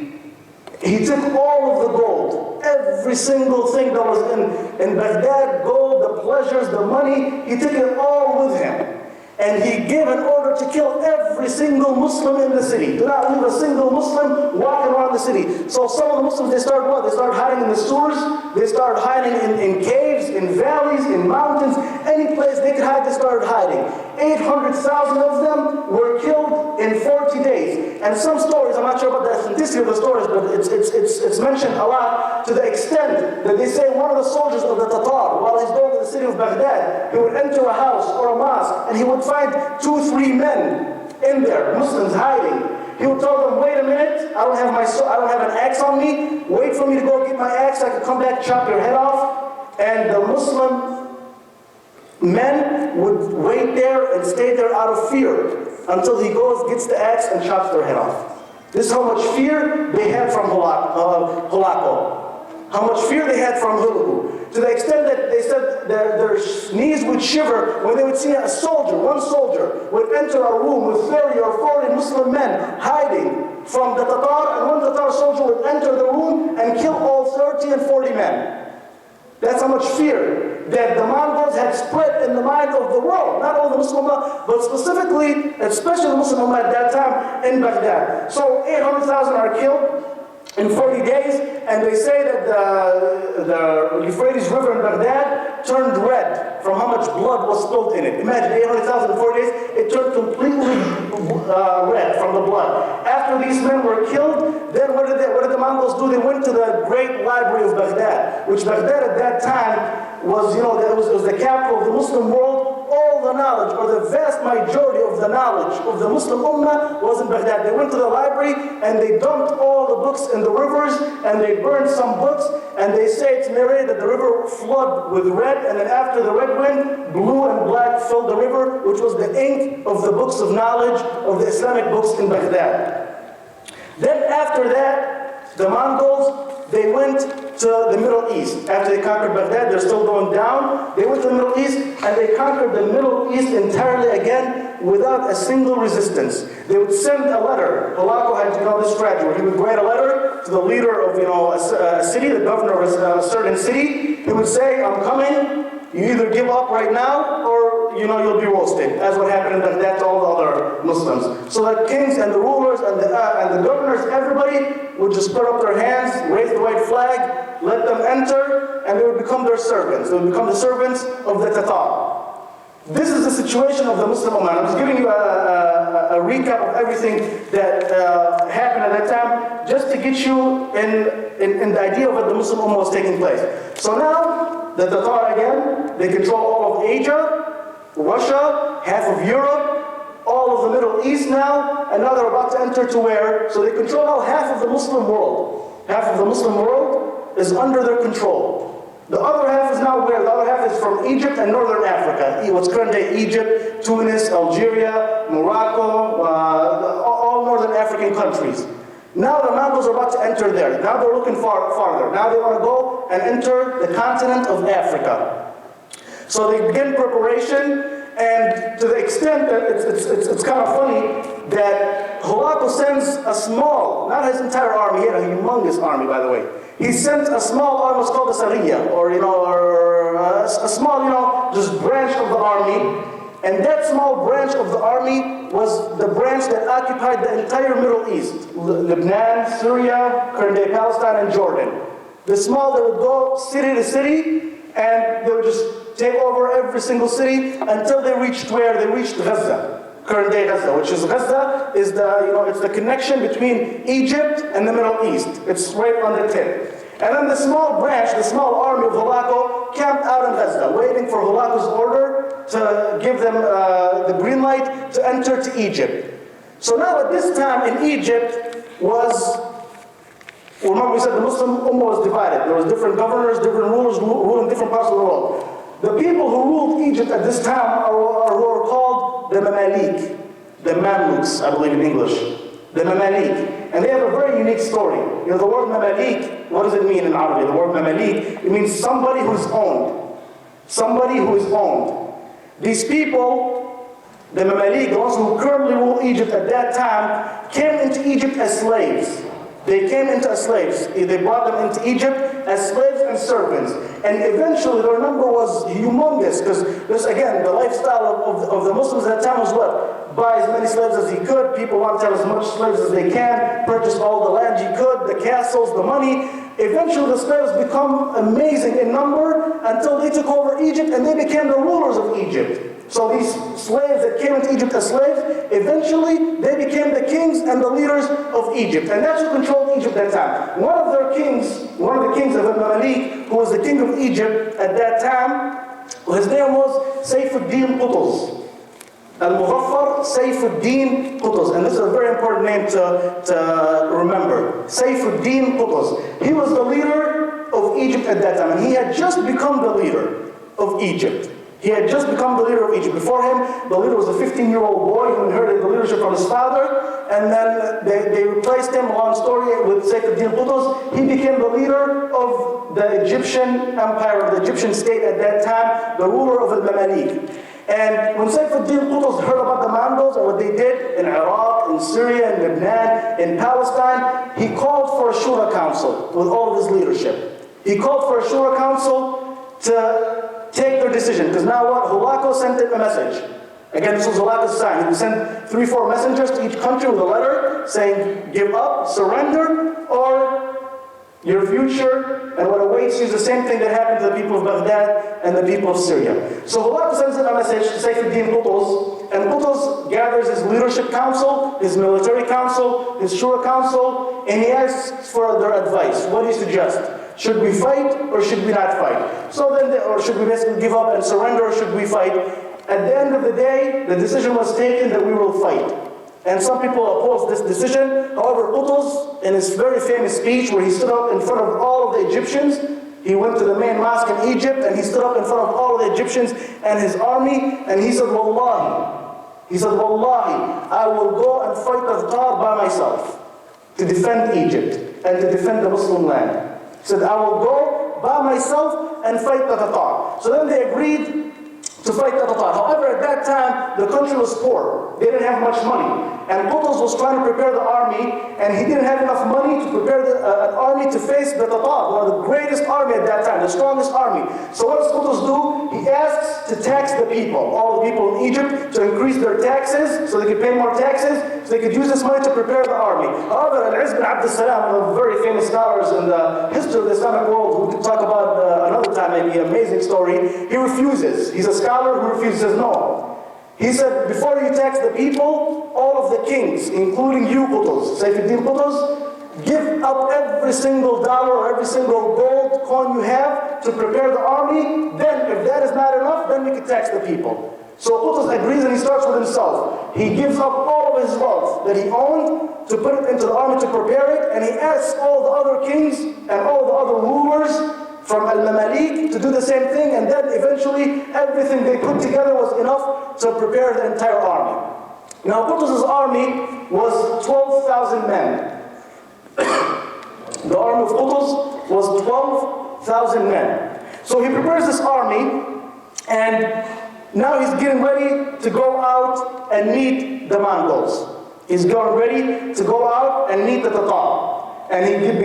he took all of the gold, every single thing that was in Baghdad, gold, the pleasures, the money, he took it all with him. And he gave an order to kill every single Muslim in the city. Do not leave a single Muslim walking around the city. So some of the Muslims, they started what? They started hiding in the sewers. They started hiding in caves, in valleys, in mountains. Any place they could hide, they started hiding. 800,000 of them were killed in 40 days. And some stories, I'm not sure about the authenticity of the stories, but it's mentioned a lot, to the extent that they say one of the soldiers of the Tatar, while he's going to the city of Baghdad, he would enter a house or a mosque, and he would find 2-3 men in there, Muslims hiding. He would tell them, wait a minute, I don't have an axe on me. Wait for me to go get my axe, I can come back, chop your head off. And the Muslim men would wait there and stay there out of fear until he goes, gets the axe, and chops their head off. This is how much fear they had from Hulako. how much fear they had from Hulugu, to the extent that they said their knees would shiver when they would see a soldier, one soldier, would enter a room with 30 or 40 Muslim men hiding from the Tatar, and one Tatar soldier would enter the room and kill all 30 and 40 men. That's how much fear that the Mongols had spread in the mind of the world, not only the Muslim Ummah, but specifically, especially the Muslim Ummah at that time in Baghdad. So 800,000 are killed in 40 days, and they say that the Euphrates River in Baghdad turned red from how much blood was spilled in it. Imagine 800,000 in 40 days, it turned completely red from the blood. After these men were killed, then what did the Mongols do? They went to the great library of Baghdad, which Baghdad at that time was, it was the capital of the Muslim world. All the knowledge, or the vast majority of the knowledge of the Muslim Ummah was in Baghdad. They went to the library and they dumped all the books in the rivers, and they burned some books, and they say it's narrated that the river flooded with red, and then after the red wind, blue and black filled the river, which was the ink of the books of knowledge of the Islamic books in Baghdad. Then after that, the Mongols, they went to the Middle East. After they conquered Baghdad, they're still going down. They went to the Middle East, and they conquered the Middle East entirely again without a single resistance. They would send a letter. Hulagu had this strategy where he would write a letter to the leader of a city, the governor of a certain city. He would say, I'm coming. You either give up right now, or you'll be roasted, as what happened in Baghdad to all the other Muslims. So the kings and the rulers and the governors, everybody would just put up their hands, raise the white flag, let them enter, and they would become their servants. They would become the servants of the Tatar. This is the situation of the Muslim Ummah. I'm just giving you a recap of everything that happened at that time, just to get you in the idea of what the Muslim Ummah was taking place. So now, the Tatar again, they control all of Asia, Russia, half of Europe, all of the Middle East now, and now they're about to enter to where? So they control now half of the Muslim world. Half of the Muslim world is under their control. The other half is now where? The other half is from Egypt and Northern Africa. What's current day Egypt, Tunis, Algeria, Morocco, all Northern African countries. Now the Mongols are about to enter there. Now they're looking farther. Now they want to go and enter the continent of Africa. So they begin preparation, and to the extent that it's kind of funny that Hulagu sends a small, not his entire army, he had a humongous army, by the way. He sent a small army, it's called a Sariya, or a small, just branch of the army. And that small branch of the army was the branch that occupied the entire Middle East. Lebanon, Syria, current day Palestine, and Jordan. The small, they would go city to city, and they would just take over every single city until they reached where? They reached Gaza. Current day Gaza, which is Gaza is it's the connection between Egypt and the Middle East. It's right on the tip. And then the small branch, the small army of Hulagu camped out in Gaza, waiting for Hulagu's order to give them the green light to enter to Egypt. So now at this time in Egypt remember we said the Muslim Ummah was divided. There was different governors, different rulers ruling different parts of the world. The people who ruled Egypt at this time were called the Mamalik, the Mamluks, I believe in English. The Mamalik. And they have a very unique story. The word Mamalik, what does it mean in Arabic? The word Mamalik, it means somebody who is owned. Somebody who is owned. These people, the Mamalik, the ones who currently rule Egypt at that time, came into Egypt as slaves. They came into as slaves. They brought them into Egypt as slaves and servants. And eventually their number was humongous, because this, again, the lifestyle of the Muslims at that time was what? Buy as many slaves as he could. People want to have as much slaves as they can. Purchase all the land he could, the castles, the money. Eventually the slaves become amazing in number until they took over Egypt and they became the rulers of Egypt. So these slaves that came into Egypt as slaves, eventually they became the kings and the leaders of Egypt. And that's who controlled Egypt at that time. One of the kings of the Mamalik, who was the king of Egypt at that time, his name was Saifuddin Qutuz. Al-Muzaffar Saifuddin Qutuz. And this is a very important name to remember. Saifuddin Qutuz. He was the leader of Egypt at that time. And he had just become the leader of Egypt. He had just become the leader of Egypt. Before him, the leader was a 15-year-old boy who inherited the leadership from his father, and then they replaced him, long story, with Saifuddin Qutuz. He became the leader of the Egyptian empire, the Egyptian state at that time, the ruler of the Mamalik. And when Saifuddin Qutuz heard about the Mongols and what they did in Iraq, in Syria, in Lebanon, in Palestine, he called for a Shura council with all of his leadership. He called for a Shura council to take their decision, because now what? Hulako sent in a message. Again, this was Hulako's sign. He sent 3-4 messengers to each country with a letter saying, give up, surrender, or your future and what awaits you is the same thing that happened to the people of Baghdad and the people of Syria. So Hulako sends in a message to Saifuddin Qutuz, and Qutuz gathers his leadership council, his military council, his Shura council, and he asks for their advice. What do you suggest? Should we fight or should we not fight? So then, or should we basically give up and surrender, or should we fight? At the end of the day, the decision was taken that we will fight. And some people opposed this decision. However, Qutuz, in his very famous speech where he stood up in front of all of the Egyptians, he went to the main mosque in Egypt and he stood up in front of all of the Egyptians and his army, and he said, Wallahi, I will go and fight the Tatar by myself to defend Egypt and to defend the Muslim land. He said, I will go by myself and fight the Tatar. So then they agreed to fight the Tatar. However, at that time, the country was poor. They didn't have much money. And Qutuz was trying to prepare the army, and he didn't have enough money to prepare an army to face the Tatar, one of the greatest army at that time, the strongest army. So what does Qutuz do? He asks to tax the people, all the people in Egypt, to increase their taxes, so they could pay more taxes, so they could use this money to prepare the army. However, Al-Izz bin Abd al-Salam, one of the very famous scholars in the history of the Islamic world, who we could talk about another time, maybe an amazing story, he refuses. He's a scholar who refuses. He says, no. He said, before you tax the people, all of the kings, including you, Qutuz, Saifuddin Qutuz, give up every single dollar or every single gold coin you have to prepare the army. Then, if that is not enough, then we can tax the people. So Qutuz agrees, and he starts with himself. He gives up all of his wealth that he owned to put it into the army to prepare it, and he asks all the other kings and all the other rulers from Al-Mamalik to do the same thing, and then eventually everything they put together was enough to prepare the entire army. Now Qutuz's army was 12,000 men. The army of Qutuz was 12,000 men. So he prepares this army, and now he's getting ready to go out and meet the Mongols. He's getting ready to go out and meet the Tatar. And he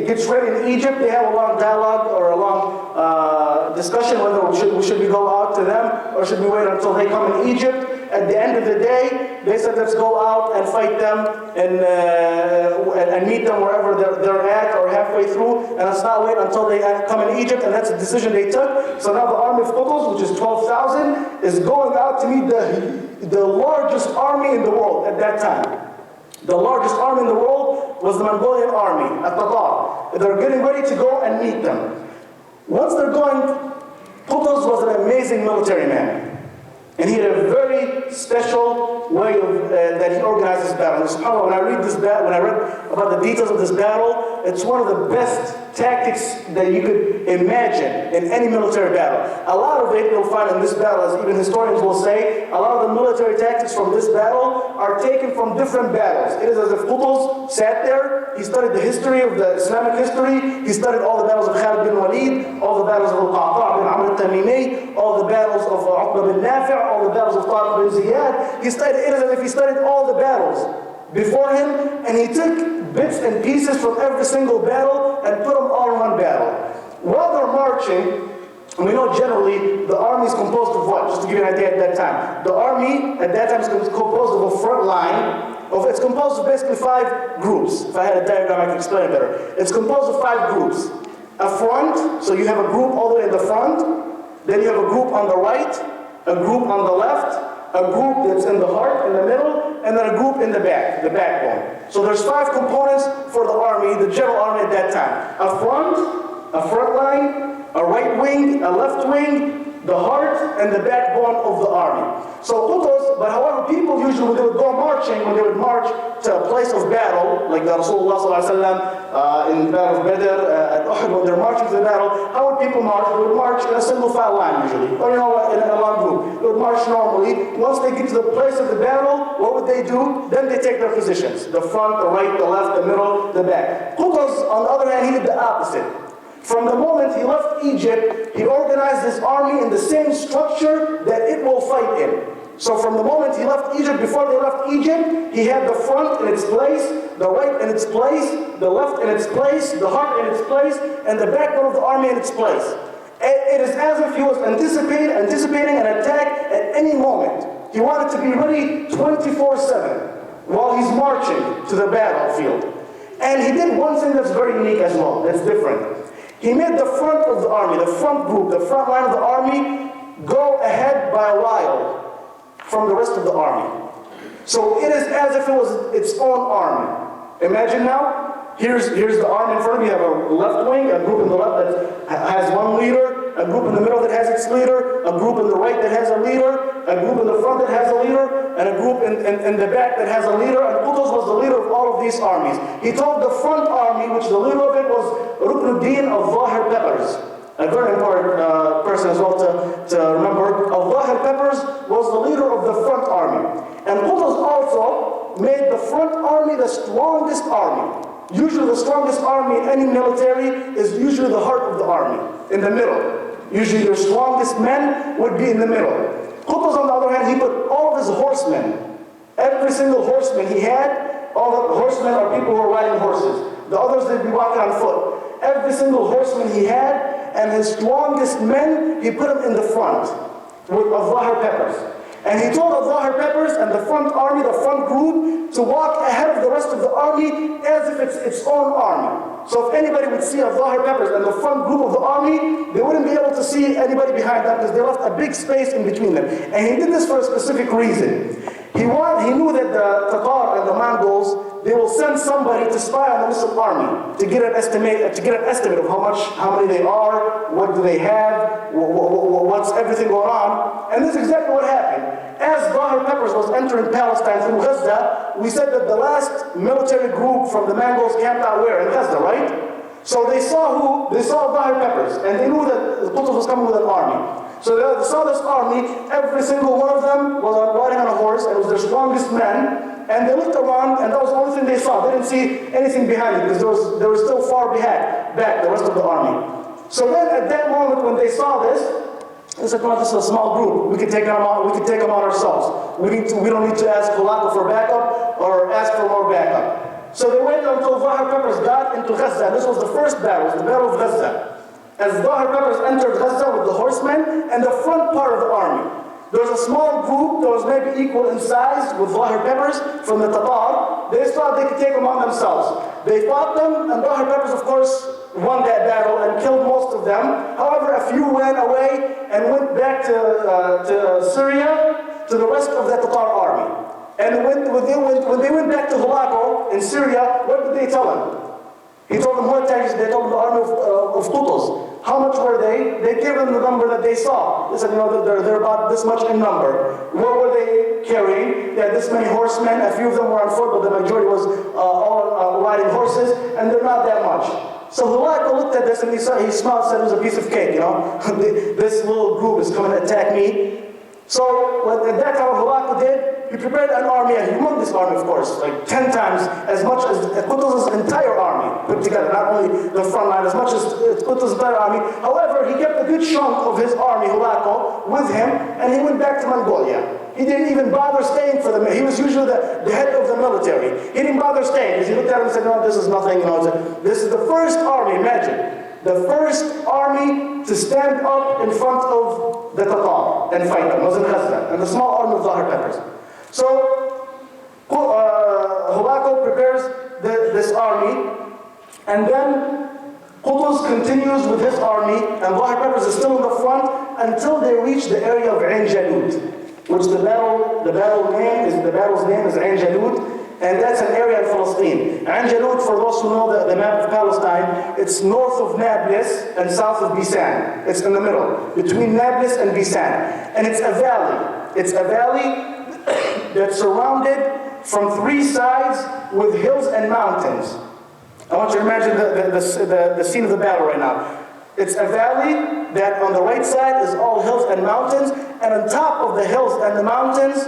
gets ready in Egypt. They have a long dialogue or a long discussion whether should we go out to them or should we wait until they come in Egypt. At the end of the day, they said, let's go out and fight them and meet them wherever they're at or halfway through, and let's not wait until they come in Egypt. And that's a decision they took. So now the army of Qutuz, which is 12,000, is going out to meet the largest army in the world at that time. The largest army in the world was the Mongolian army, at Tatar. They're getting ready to go and meet them. Once they're going, Qutuz was an amazing military man. And he had a very special way of, that he organized this battle. And subhanAllah, when I read this battle, when I read about the details of this battle, it's one of the best tactics that you could imagine in any military battle. A lot of it you'll find in this battle, as even historians will say, a lot of the military tactics from this battle are taken from different battles. It is as if Qutuz sat there, he studied the history of the Islamic history, he studied all the battles of Khalid bin Walid, all the battles of Al-Qa'qa' bin Amr al-Tamimi, all the battles of Uqba bin Nafi', all the battles of Tariq bin Ziyad. He studied, it is as if he studied all the battles before him, and he took bits and pieces from every single battle and put them all in one battle. While they're marching, we know generally the army is composed of what? Just to give you an idea at that time. The army at that time is composed of a front line. It's composed of basically 5 groups. If I had a diagram, I could explain it better. It's composed of 5 groups. A front, so you have a group all the way in the front. Then you have a group on the right, a group on the left, a group that's in the heart, in the middle, and then a group in the back, the backbone. So there's 5 components for the army, the general army at that time. A front line, a right wing, a left wing, the heart, and the backbone of the army. So Qutuz, but however, people usually, when they would go marching, when they would march to a place of battle, like the Rasulullah ﷺ in the Battle of Badr, at Uhud, when they're marching to the battle, how would people march? They would march in a single file line usually, or in a long group. They would march normally. Once they get to the place of the battle, what would they do? Then they take their positions. The front, the right, the left, the middle, the back. Qutuz, on the other hand, he did the opposite. From the moment he left Egypt, he organized his army in the same structure that it will fight in. So from the moment he left Egypt, before they left Egypt, he had the front in its place, the right in its place, the left in its place, the heart in its place, and the backbone of the army in its place. It is as if he was anticipating an attack at any moment. He wanted to be ready 24/7 while he's marching to the battlefield. And he did one thing that's very unique as well, that's different. He made the front of the army, the front group, the front line of the army, go ahead by a while from the rest of the army. So it is as if it was its own army. Imagine now, here's the army in front of you. You have a left wing, a group in the left that has one leader, a group in the middle that has its leader, a group in the right that has a leader, a group in the front that has a leader, and a group in the back that has a leader. And Qutuz was the leader of all of these armies. He told the front army, which the leader of it was Ruknuddin of Zahir Peppers, a very important person as well to remember. Al-Zahir Peppers was the leader of the front army. And Qutuz also made the front army the strongest army. Usually the strongest army in any military is usually the heart of the army, in the middle. Usually your strongest men would be in the middle. Qutuz, on the other hand, he put all of his horsemen, every single horseman he had, all the horsemen are people who are riding horses. The others, they'd be walking on foot. Every single horseman he had, and his strongest men, he put them in the front with Zahir Peppers. And he told Zahir Peppers and the front army, the front group, to walk ahead of the rest of the army as if it's its own army. So if anybody would see Zahir Peppers and the front group of the army, they wouldn't be able to see anybody behind them because they left a big space in between them. And he did this for a specific reason. He knew that the Tatar and the Mongols, they will send somebody to spy on the Muslim army to get an estimate of how many they are, what do they have, what's everything going on. And this is exactly what happened. As Zahir Peppers was entering Palestine through Gaza, we said that the last military group from the Mongols camped out where? In Gaza, right? So they saw who? They saw Zahir Peppers, and they knew that Qutuz was coming with an army. So they saw this army, every single one of them was riding on a horse, and it was their strongest men, and they looked around, and that was the only thing they saw. They didn't see anything behind it, because they were still far back, the rest of the army. So then at that moment when they saw this, they said, well, this is a small group. We can take them out ourselves. We don't need to ask Holako for backup or ask for more backup. So they waited until Zahir Peppers got into Gaza. This was the first battle, it was the Battle of Gaza. As Zahir Peppers entered Gaza with the horsemen and the front part of the army, there was a small group that was maybe equal in size with Zahir Peppers from the Tatar. They thought they could take them on themselves. They fought them, and Zahir Peppers, of course, won that battle and killed most of them. However, a few ran away and went back to Syria, to the rest of the Tatar army. And when they went back to Holako in Syria, what did they tell him? He told them they told them the army of Qutuz. How much were they? They gave them the number that they saw. They said, they're about this much in number. What were they carrying? They had this many horsemen. A few of them were on foot, but the majority was all riding horses, and they're not that much. So Holako looked at this and he smiled and said it was a piece of cake, This little group is coming to attack me. So at that time, what Holako did, he prepared an army, a humongous army, of course, like 10 times as much as Qutuz's entire army put together, not only the front line, as much as Qutuz's entire army. However, he kept a good chunk of his army, Holako, with him, and he went back to Mongolia. He didn't even bother staying for them. He was usually the head of the military. He didn't bother staying because he looked at him and said, no, this is nothing. This is the first army, imagine. The first army to stand up in front of the Tatar and fight them was in Gaza, and the small army of Zahir Peppers. So Holako prepares this army, and then Qutuz continues with his army, and Zahir Peppers is still in the front until they reach the area of Ain Jalut, which the battle's name is Ain Jalut. And that's an area in Palestine. Ain Jalut, for those who know the map of Palestine, it's north of Nablus and south of Bisan. It's in the middle, between Nablus and Bisan. And it's a valley. It's a valley that's surrounded from three sides with hills and mountains. I want you to imagine the scene of the battle right now. It's a valley that on the right side is all hills and mountains, and on top of the hills and the mountains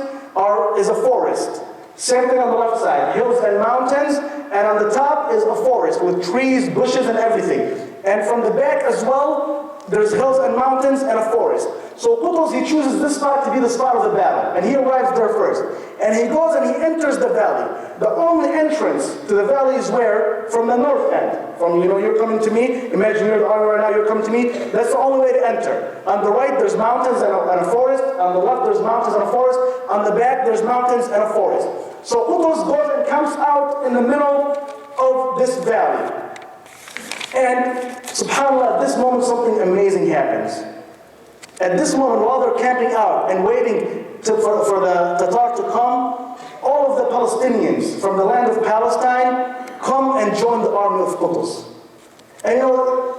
is a forest. Same thing on the left side, hills and mountains, and on the top is a forest with trees, bushes, and everything. And from the back as well, there's hills and mountains and a forest. So Qutuz, he chooses this spot to be the spot of the battle, and he arrives there first. And he goes and he enters the valley. The only entrance to the valley is where? From the north end. From, you're coming to me, imagine you're the army right now, you're coming to me, that's the only way to enter. On the right, there's mountains and a forest. On the left, there's mountains and a forest. On the back, there's mountains and a forest. So Qutuz goes and camps out in the middle of this valley. And subhanAllah, at this moment something amazing happens. At this moment, while they're camping out and waiting for the Tatar to come, all of the Palestinians from the land of Palestine come and join the army of Qutuz. And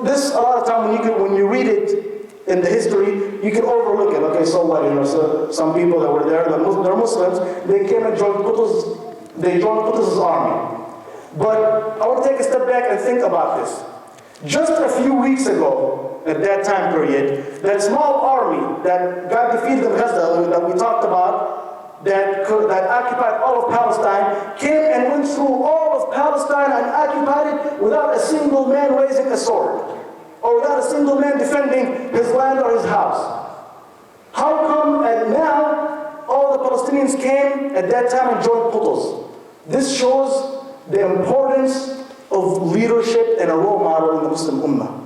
this a lot of time when you read it in the history, you can overlook it. Okay, so what? So some people that were there, they're Muslims, they came and joined Qutuz. They joined Qutuz's army. But I want to take a step back and think about this. Just a few weeks ago, at that time period, that small army that got defeated in Gaza, that we talked about, that occupied all of Palestine, came and went through all of Palestine and occupied it without a single man raising a sword, or without a single man defending his land or his house. How come now all the Palestinians came at that time and joined Qutuz? This shows the importance of leadership and a role model in the Muslim Ummah.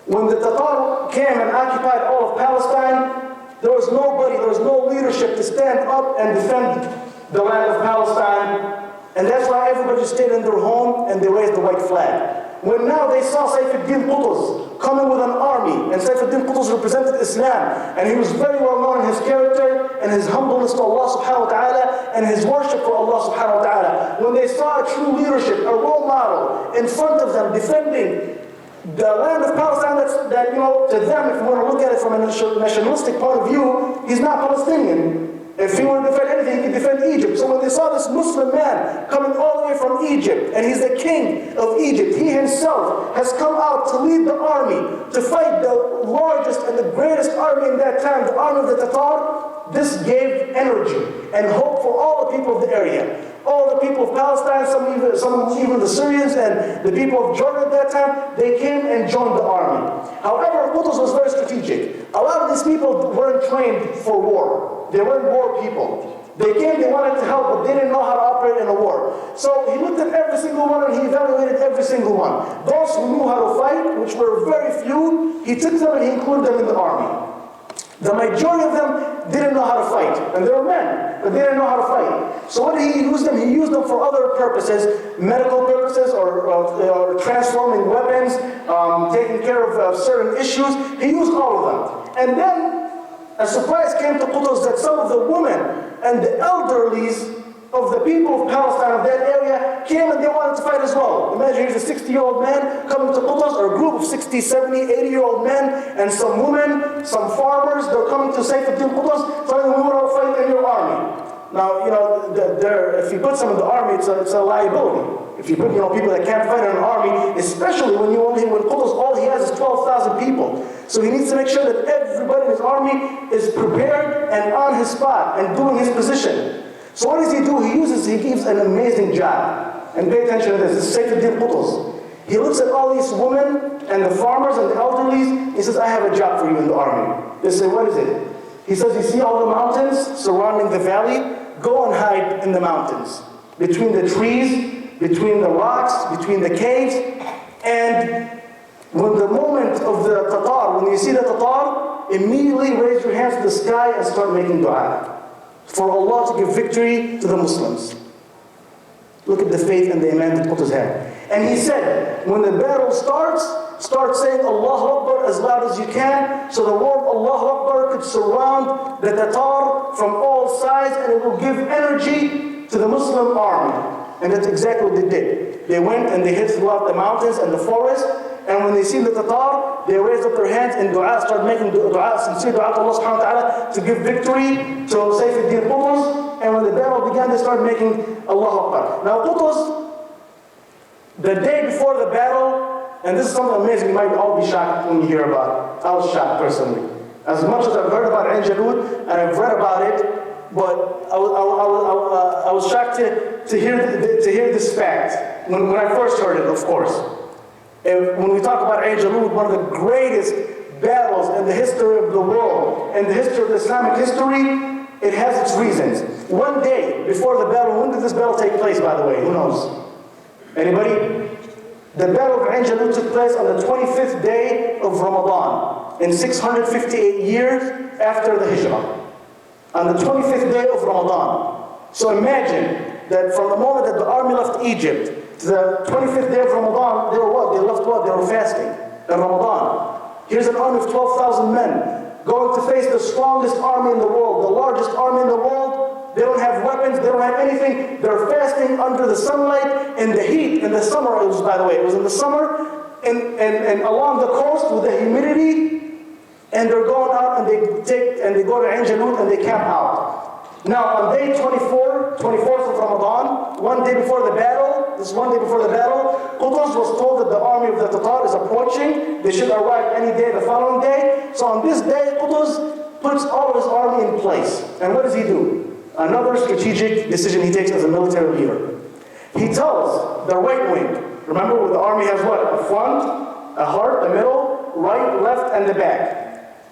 When the Tatar came and occupied all of Palestine, there was nobody, there was no leadership to stand up and defend the land of Palestine. And that's why everybody stayed in their home and they raised the white flag. When now they saw Saifuddin Qutuz coming with an army, and Saifuddin Qutuz represented Islam, and he was very well known in his character and his humbleness to Allah subhanahu wa ta'ala and his worship for Allah subhanahu wa ta'ala. When they saw a true leadership, a role model in front of them defending the land of Palestine, that to them, if you want to look at it from a nationalistic point of view, he's not Palestinian. If he wanted to defend anything, he could defend Egypt. So when they saw this Muslim man coming all the way from Egypt, and he's the king of Egypt, he himself has come out to lead the army, to fight the largest and the greatest army in that time, the army of the Tatar, this gave energy and hope for all the people of the area. All the people of Palestine, some even the Syrians and the people of Jordan at that time, they came and joined the army. However, Qutuz was very strategic. A lot of these people weren't trained for war. They weren't war people. They came, they wanted to help, but they didn't know how to operate in a war. So he looked at every single one and he evaluated every single one. Those who knew how to fight, which were very few, he took them and he included them in the army. The majority of them didn't know how to fight. And they were men, but they didn't know how to fight. So when he used them, he used them for other purposes, medical purposes, or transforming weapons, taking care of certain issues. He used all of them. And then a surprise came to Qutuz that some of the women and the elderlies of the people of Palestine, of that area, came and they wanted to fight as well. Imagine here's a 60-year-old man coming to Qutuz, or a group of 60, 70, 80-year-old men, and some women, some farmers, they're coming to Saifuddin Qutuz, telling them, we want to fight in your army. Now, if you put some in the army, it's a liability. If you put, people that can't fight in an army, especially when Qutuz, all he has is 12,000 people. So he needs to make sure that everybody in his army is prepared and on his spot and doing his position. So what does he do? He gives an amazing job. And pay attention to this. This is Saifuddin Qutuz. He looks at all these women and the farmers and the elderlies. He says, I have a job for you in the army. They say, what is it? He says, you see all the mountains surrounding the valley? Go and hide in the mountains. Between the trees, between the rocks, between the caves. And when the moment of the Tatar, when you see the Tatar, immediately raise your hands to the sky and start making dua. For Allah to give victory to the Muslims. Look at the faith and the iman that Qutuz had. And he said, when the battle starts, start saying Allahu Akbar as loud as you can, so the word Allahu Akbar could surround the Tatar from all sides, and it will give energy to the Muslim army. And that's exactly what they did. They went and they hid throughout the mountains and the forest, and when they see the Tatar, they raised up their hands in dua, start making dua, sincere dua to Allah subhanahu wa ta'ala to give victory to Saifuddin Qutuz. And when the battle began, they started making Allahu Akbar. Now Qutuz, The day before the battle, and this is something amazing, you might all be shocked when you hear about it. I was shocked personally. As much as I've heard about Ain Jalut and I've read about it, but I was shocked to hear this fact when I first heard it, of course. And when we talk about Ain Jalut, one of the greatest battles in the history of the world, in the history of the Islamic history, it has its reasons. One day before the battle, when did this battle take place, by the way? Who knows? Anybody? The Battle of Ain Jalut took place on the 25th day of Ramadan in 658 years after the Hijrah. On the 25th day of Ramadan. So imagine that from the moment that the army left Egypt to the 25th day of Ramadan, they were what? They left what? They were fasting in Ramadan. Here's an army of 12,000 men going to face the strongest army in the world, the largest army in the world. They don't have weapons, they don't have anything. They're fasting under the sunlight in the heat, in the summer. It was, by the way, it was in the summer, and along the coast with the humidity. And they're going out and they go to Ain Jalut and they camp out. Now on day 24th of Ramadan, one day before the battle, Qutuz was told that the army of the Tatar is approaching. They should arrive any day the following day. So on this day, Qutuz puts all of his army in place. And what does he do? Another strategic decision he takes as a military leader. He tells the right wing, remember where the army has what? A front, a heart, a middle, right, left, and the back.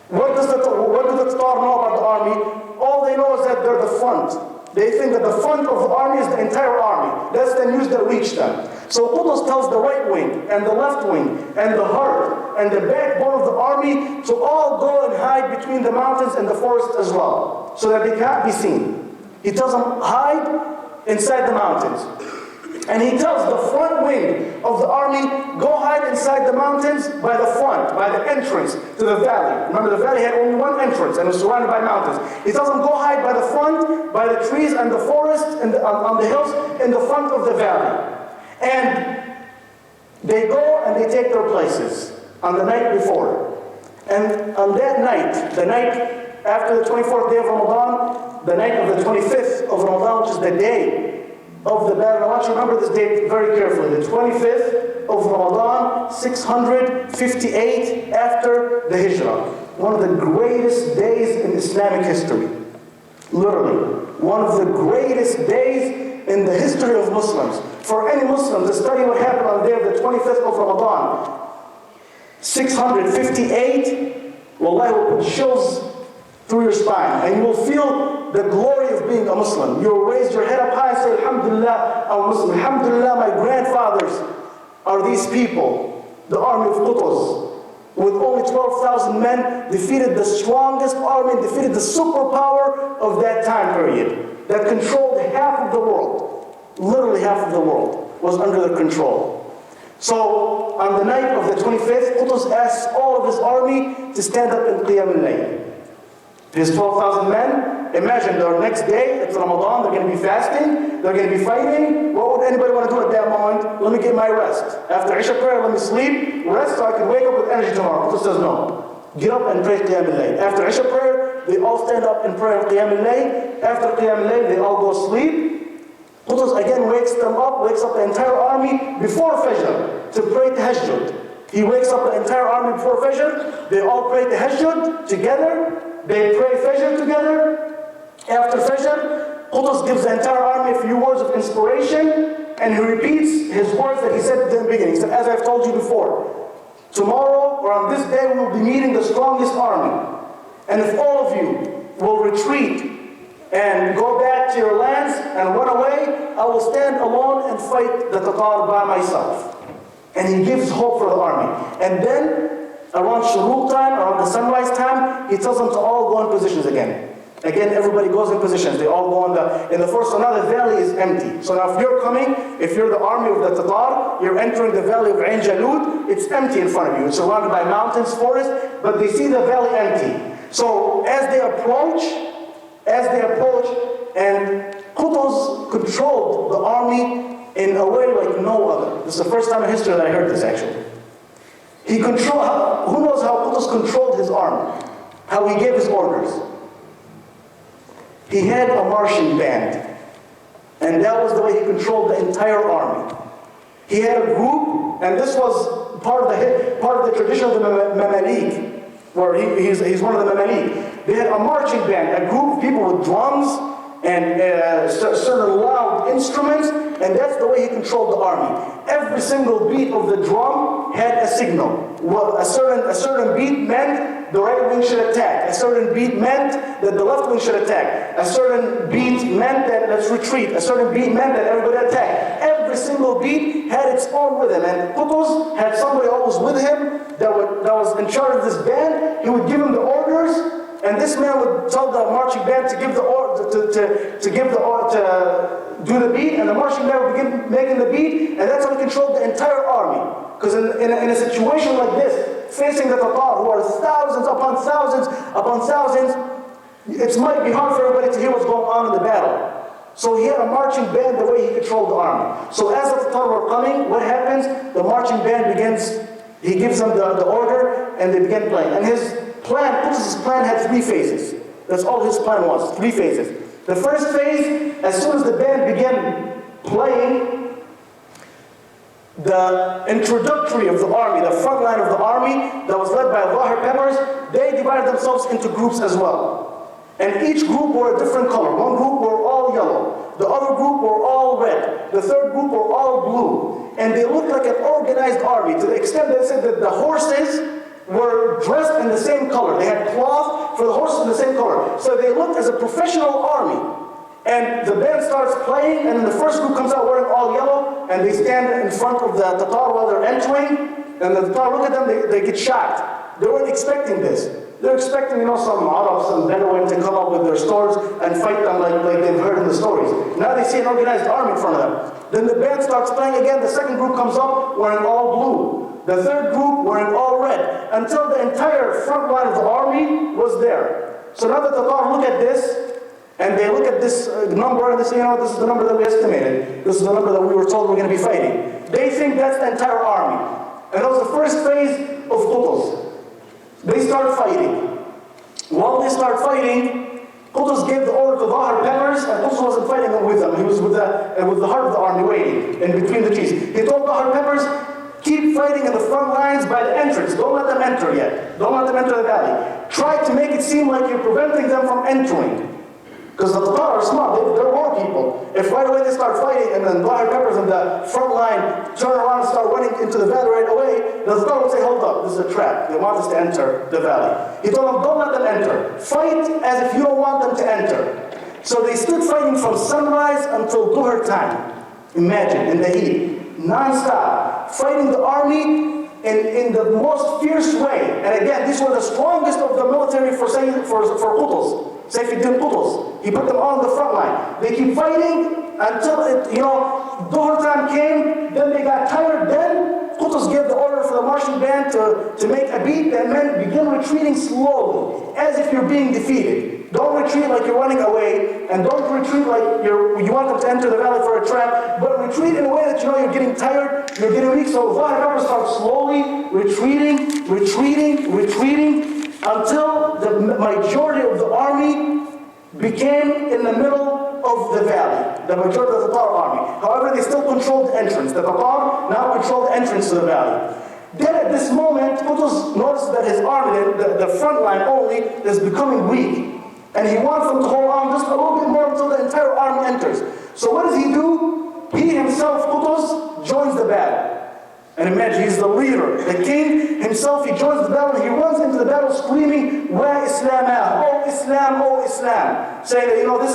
What does the Tatar know about the army? All they know is that they're the front. They think that the front of the army is the entire army. That's the news that reached them. So Qutuz tells the right wing, and the left wing, and the heart, and the backbone of the army to all go and hide between the mountains and the forest as well, so that they can't be seen. He tells them, hide inside the mountains. And he tells the front wing of the army, go hide inside the mountains by the front, by the entrance to the valley. Remember, the valley had only one entrance and was surrounded by mountains. He tells them, go hide by the front, by the trees and the forests and on the hills in the front of the valley. And they go and they take their places on the night before. And on that night, the night after the 24th day of Ramadan, the night of the 25th of Ramadan, which is the day of the battle. I want you to remember this date very carefully. The 25th of Ramadan, 658 after the Hijrah. One of the greatest days in Islamic history. Literally. One of the greatest days in the history of Muslims. For any Muslim to study what happened on the day of the 25th of Ramadan, 658, wallahi, will put chills through your spine, and you will feel the glory of being a Muslim. You will raise your head up high and say, Alhamdulillah, I'm a Muslim. Alhamdulillah, my grandfathers are these people. The army of Qutuz, with only 12,000 men, defeated the strongest army, defeated the superpower of that time period, that controlled half of the world. Literally half of the world was under their control. So, on the night of the 25th, Qutuz asks all of his army to stand up in Qiyam al-Layl. His 12,000 men, imagine their next day, it's Ramadan, they're going to be fasting, they're going to be fighting. What would anybody want to do at that moment? Let me get my rest. After Isha prayer, let me sleep, rest so I can wake up with energy tomorrow. Qutuz says no. Get up and pray Qiyam al-Layl. After Isha prayer, they all stand up and pray Qiyam al-Layl. After Qiyam al-Layl, they all go sleep. Qutuz again wakes them up, wakes up the entire army before Fajr to pray Tahajjud. He wakes up the entire army before Fajr. They all pray Tahajjud together. They pray Fajr together. After Fajr, Qutuz gives the entire army a few words of inspiration, and he repeats his words that he said at the beginning. He said, as I've told you before, tomorrow or on this day we will be meeting the strongest army. And if all of you will retreat and go back to your lands and run away, I will stand alone and fight the Tatar by myself. And he gives hope for the army. And then, around Shuruq time, around the sunrise time, he tells them to all go in positions again. Again, everybody goes in positions. They all go in the first. So now the valley is empty. So now if you're coming, if you're the army of the Tatar, you're entering the valley of Ain Jalut, it's empty in front of you. It's surrounded by mountains, forests, but they see the valley empty. So as they approach, and Qutuz controlled the army in a way like no other. This is the first time in history that I heard this actually. Who knows how Qutuz controlled his army? How he gave his orders? He had a marching band. And that was the way he controlled the entire army. He had a group, and this was part of the tradition of the Mamalik, where he's one of the Mamalik. They had a marching band, a group of people with drums and certain loud instruments, and that's the way he controlled the army. Every single beat of the drum had a signal. Well, a certain beat meant the right wing should attack. A certain beat meant that the left wing should attack. A certain beat meant that let's retreat. A certain beat meant that everybody attack. Every single beat had its own rhythm, and Qutuz had somebody always with him that was in charge of this band. He would give him the orders, and this man would tell the marching band to give the order to do the beat, and the marching band would begin making the beat, and that's how he controlled the entire army. Because in a situation like this, facing the Tatar, who are thousands upon thousands, it might be hard for everybody to hear what's going on in the battle. So he had a marching band the way he controlled the army. So as the Tatar were coming, what happens? The marching band he gives them the order, and they begin playing. And his Qutuz's plan had 3 phases. That's all his plan was, 3 phases. The first phase, as soon as the band began playing, the introductory of the army, the front line of the army that was led by Zahir Peppers, they divided themselves into groups as well. And each group were a different color. One group were all yellow. The other group were all red. The third group were all blue. And they looked like an organized army, to the extent that they said that the horses were dressed in the same color. They had cloth for the horses in the same color. So they looked as a professional army. And the band starts playing, and then the first group comes out wearing all yellow, and they stand in front of the Tatar while they're entering, and the Tatar look at them, they get shocked. They weren't expecting this. They're expecting, some Arab, some Bedouin to come up with their swords and fight them like they've heard in the stories. Now they see an organized army in front of them. Then the band starts playing again, the second group comes up wearing all blue. The third group wearing all red, until the entire front line of the army was there. So now the Tatar look at this, and they look at this number, and they say, this is the number that we estimated. This is the number that we were told we're going to be fighting. They think that's the entire army. And that was the first phase of Qutuz. They start fighting. While they start fighting, Qutuz gave the order to Zahir Peppers, and Qutuz wasn't fighting with them. He was with the heart of the army waiting in between the trees. He told Zahir Peppers, keep fighting in the front lines by the entrance. Don't let them enter yet. Don't let them enter the valley. Try to make it seem like you're preventing them from entering. Because the Tatar are smart, they're war people. If right away they start fighting and then Zahir Peppers in the front line turn around and start running into the valley right away, the Tatar would say, hold up, this is a trap. They want us to enter the valley. He told them, don't let them enter. Fight as if you don't want them to enter. So they stood fighting from sunrise until Dhuhr time. Imagine, in the heat, non-stop, fighting the army in the most fierce way. And again, these were the strongest of the military for Qutuz. Sayfuddin Qutuz. He put them all in the front line. They keep fighting until Dhuhr time came, then they got tired, then Qutuz gave the order for the marching band to make a beat, and men begin retreating slowly, as if you're being defeated. Don't retreat like you're running away, and don't retreat like you want them to enter the valley for a trap, but retreat in a way that you're getting tired, you're getting weak. So Zahir Peppers starts slowly retreating, until the majority of the army became in the middle of the valley, the majority of the Tatar army. However, they still controlled the entrance. The Tatar now controlled the entrance to the valley. Then at this moment, Qutuz noticed that his army, the front line only, is becoming weak. And he wants them to hold on just a little bit more until the entire army enters. So what does he do? He himself, Qutuz, joins the battle. And imagine, he's the leader, the king himself. He joins the battle, and he runs into the battle screaming, "Wa Islamah, oh Islam, oh Islam," saying that this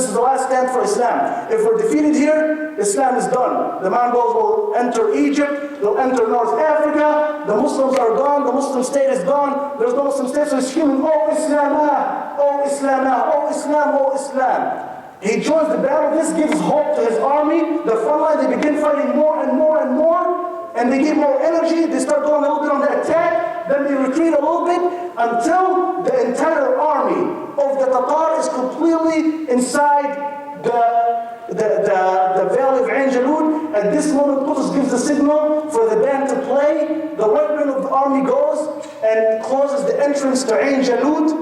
is the last stand for Islam. If we're defeated here, Islam is done. The Mongols will enter Egypt, they'll enter North Africa. The Muslims are gone. The Muslim state is gone. There's no Muslim state, so he's screaming, "Oh Islamah, oh Islamah, oh Islam, oh Islam." He joins the battle. This gives hope to his army. The front line, they begin fighting more and more and more. And they get more energy, they start going a little bit on the attack, then they retreat a little bit, until the entire army of the Tatar is completely inside the Valley of Ain Jalut. At this moment, Qutuz gives the signal for the band to play. The right wing of the army goes and closes the entrance to Ain Jalut.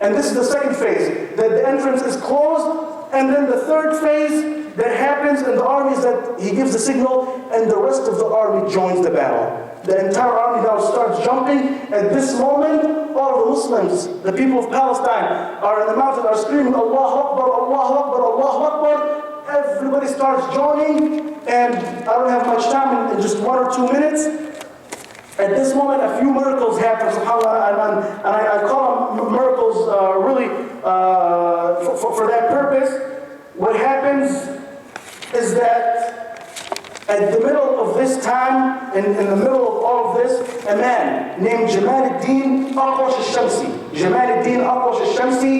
And this is the second phase, that the entrance is closed. And then the third phase that happens in the army is that he gives the signal and the rest of the army joins the battle. The entire army now starts jumping. At this moment, all the Muslims, the people of Palestine, are in the mountains, are screaming, Allahu Akbar, Allahu Akbar, Allahu Akbar. Everybody starts joining, and I don't have much time, in just 1 or 2 minutes. At this moment, a few miracles happen, subhanAllah, and I call them miracles really for that purpose. What happens is that at the middle of this time, in the middle of all of this, a man named Jamaluddin Aqwash al-Shamsi. Jamaluddin Aqwash al-Shamsi,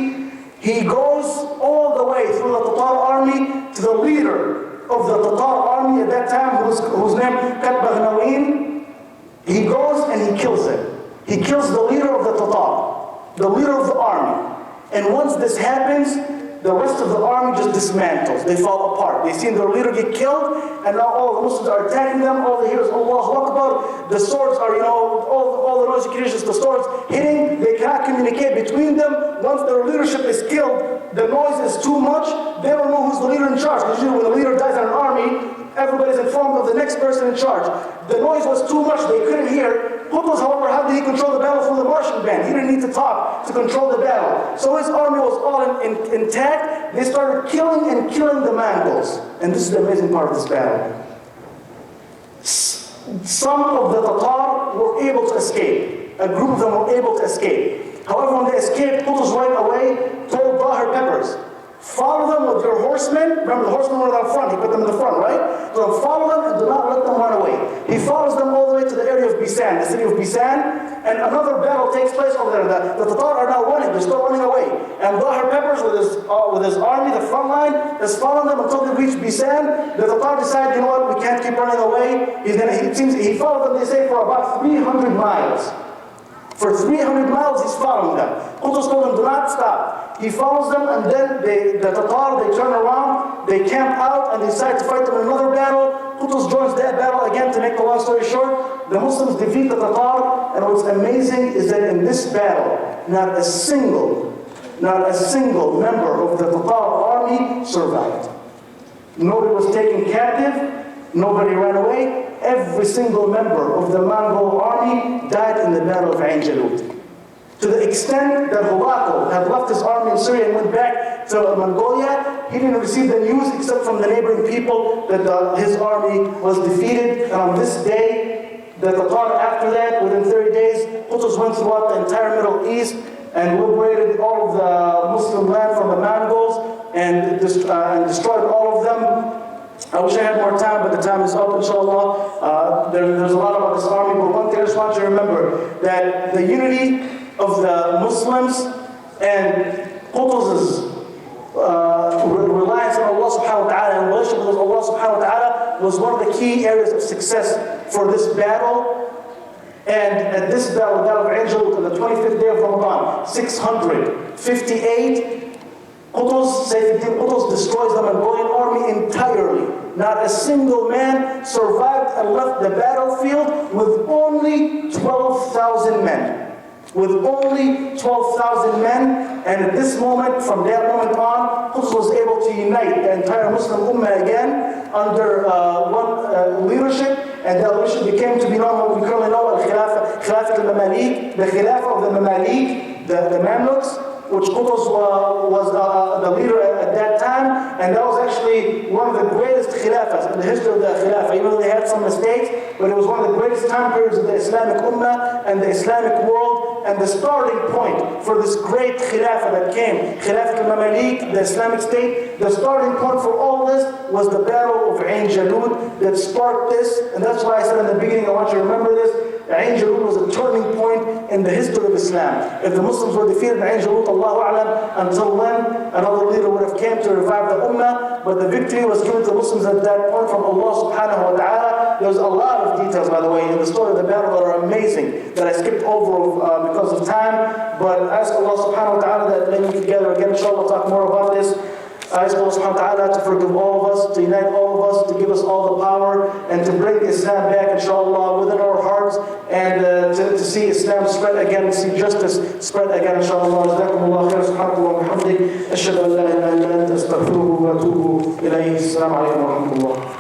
he goes all the way through the Tatar army to the leader of the Tatar army at that time, whose name Qatbaghnawin. He goes and he kills him. He kills the leader of the Tatar, the leader of the army. And once this happens, the rest of the army just dismantles. They fall apart. They see their leader get killed, and now all the Muslims are attacking them. All they hear is Allahu Akbar. The swords are, all the noise you can hear is just the swords hitting. They cannot communicate between them. Once their leadership is killed, the noise is too much. They don't know who's the leader in charge. Because usually when the leader dies in an army, everybody's informed of the next person in charge. The noise was too much. They couldn't hear. Qutuz, however, how did he control the battle through the marching band? He didn't need to talk to control the battle. So his army was all intact. They started killing the Mongols. And this is the amazing part of this battle. Some of the Tatar were able to escape. A group of them were able to escape. However, when they escaped, Qutuz right away told Bahar Peppers, follow them with your horsemen. Remember, the horsemen were down front. He put them in the front, right? So follow them and do not let them run away. He follows them all the way to the area of Bisan, the city of Bisan, and another battle takes place over there. The Tatar are now running. They're still running away. And Bahar Peppers, with his army, the front line, is following them until they reach Bisan. The Tatar decide, you know what, we can't keep running away. He followed them, they say, for about 300 miles. For 300 miles, he's following them. Qutuz told him, do not stop. He follows them, and then the Tatar, they turn around, they camp out, and they decide to fight them in another battle. Qutuz joins that battle again. To make the long story short, the Muslims defeat the Tatar, and what's amazing is that in this battle, not a single member of the Tatar army survived. Nobody was taken captive, nobody ran away. Every single member of the Mongol army died in the Battle of Ain Jalut. To the extent that Hubakal had left his army in Syria and went back to Mongolia, he didn't receive the news except from the neighboring people that his army was defeated. And on this day, the Tatar, after that, within 30 days, Qutuz went throughout the entire Middle East and liberated all of the Muslim land from the Mongols and destroyed all of them. I wish I had more time, but the time is up, inshallah. There's a lot about this army, but one thing I just want you to remember, that the unity of the Muslims and Qutuz's reliance on Allah subhanahu wa ta'ala and relationship with Allah subhanahu wa ta'ala was one of the key areas of success for this battle. And at this battle, the Battle of Ain Jalut, on the 25th day of Ramadan, 658, Sayfuddin Qutuz destroys the Mongolian army entirely. Not a single man survived and left the battlefield with only 12,000 men. With only 12,000 men, and at this moment, from that moment on, Qutuz was able to unite the entire Muslim Ummah again under one leadership, and that leadership became to be known what we currently know as Khilafat al-Mamalik, the Khilafah of the Mamalik, the Mamluks, which Qutuz was the leader at that time, and that was actually one of the greatest khilafahs in the history of the khilafah. Even though they had some mistakes, but it was one of the greatest time periods of the Islamic Ummah and the Islamic world, and the starting point for this great khilafah that came, Khilafat al-Mamalik, the Islamic State. The starting point for all this was the Battle of Ain Jalut that sparked this, and that's why I said in the beginning, I want you to remember this. Ain Jalut was a turning point in the history of Islam. If the Muslims were defeated in Ain Jalut, Allahu A'lam, until then, another leader would have came to revive the Ummah, but the victory was given to the Muslims at that point from Allah subhanahu wa ta'ala. There's a lot of details, by the way, in the story of the battle that are amazing, that I skipped over because of time, but I ask Allah subhanahu wa ta'ala that let me together again, inshallah, talk more about this. I ask Allah subhanahu wa ta'ala to forgive all of us, to unite all of us, to give us all the power, and to bring Islam back, inshallah, within our hearts, and to see see Islam spread again, see justice spread again, inshallah. Jazakumullah khair, subhanahu wa bihamdik. Ashhadu an la ilaha illa anta, astaghfiruhu wa atubu ilayhi. Assalamu alaikum wa rahmatullah.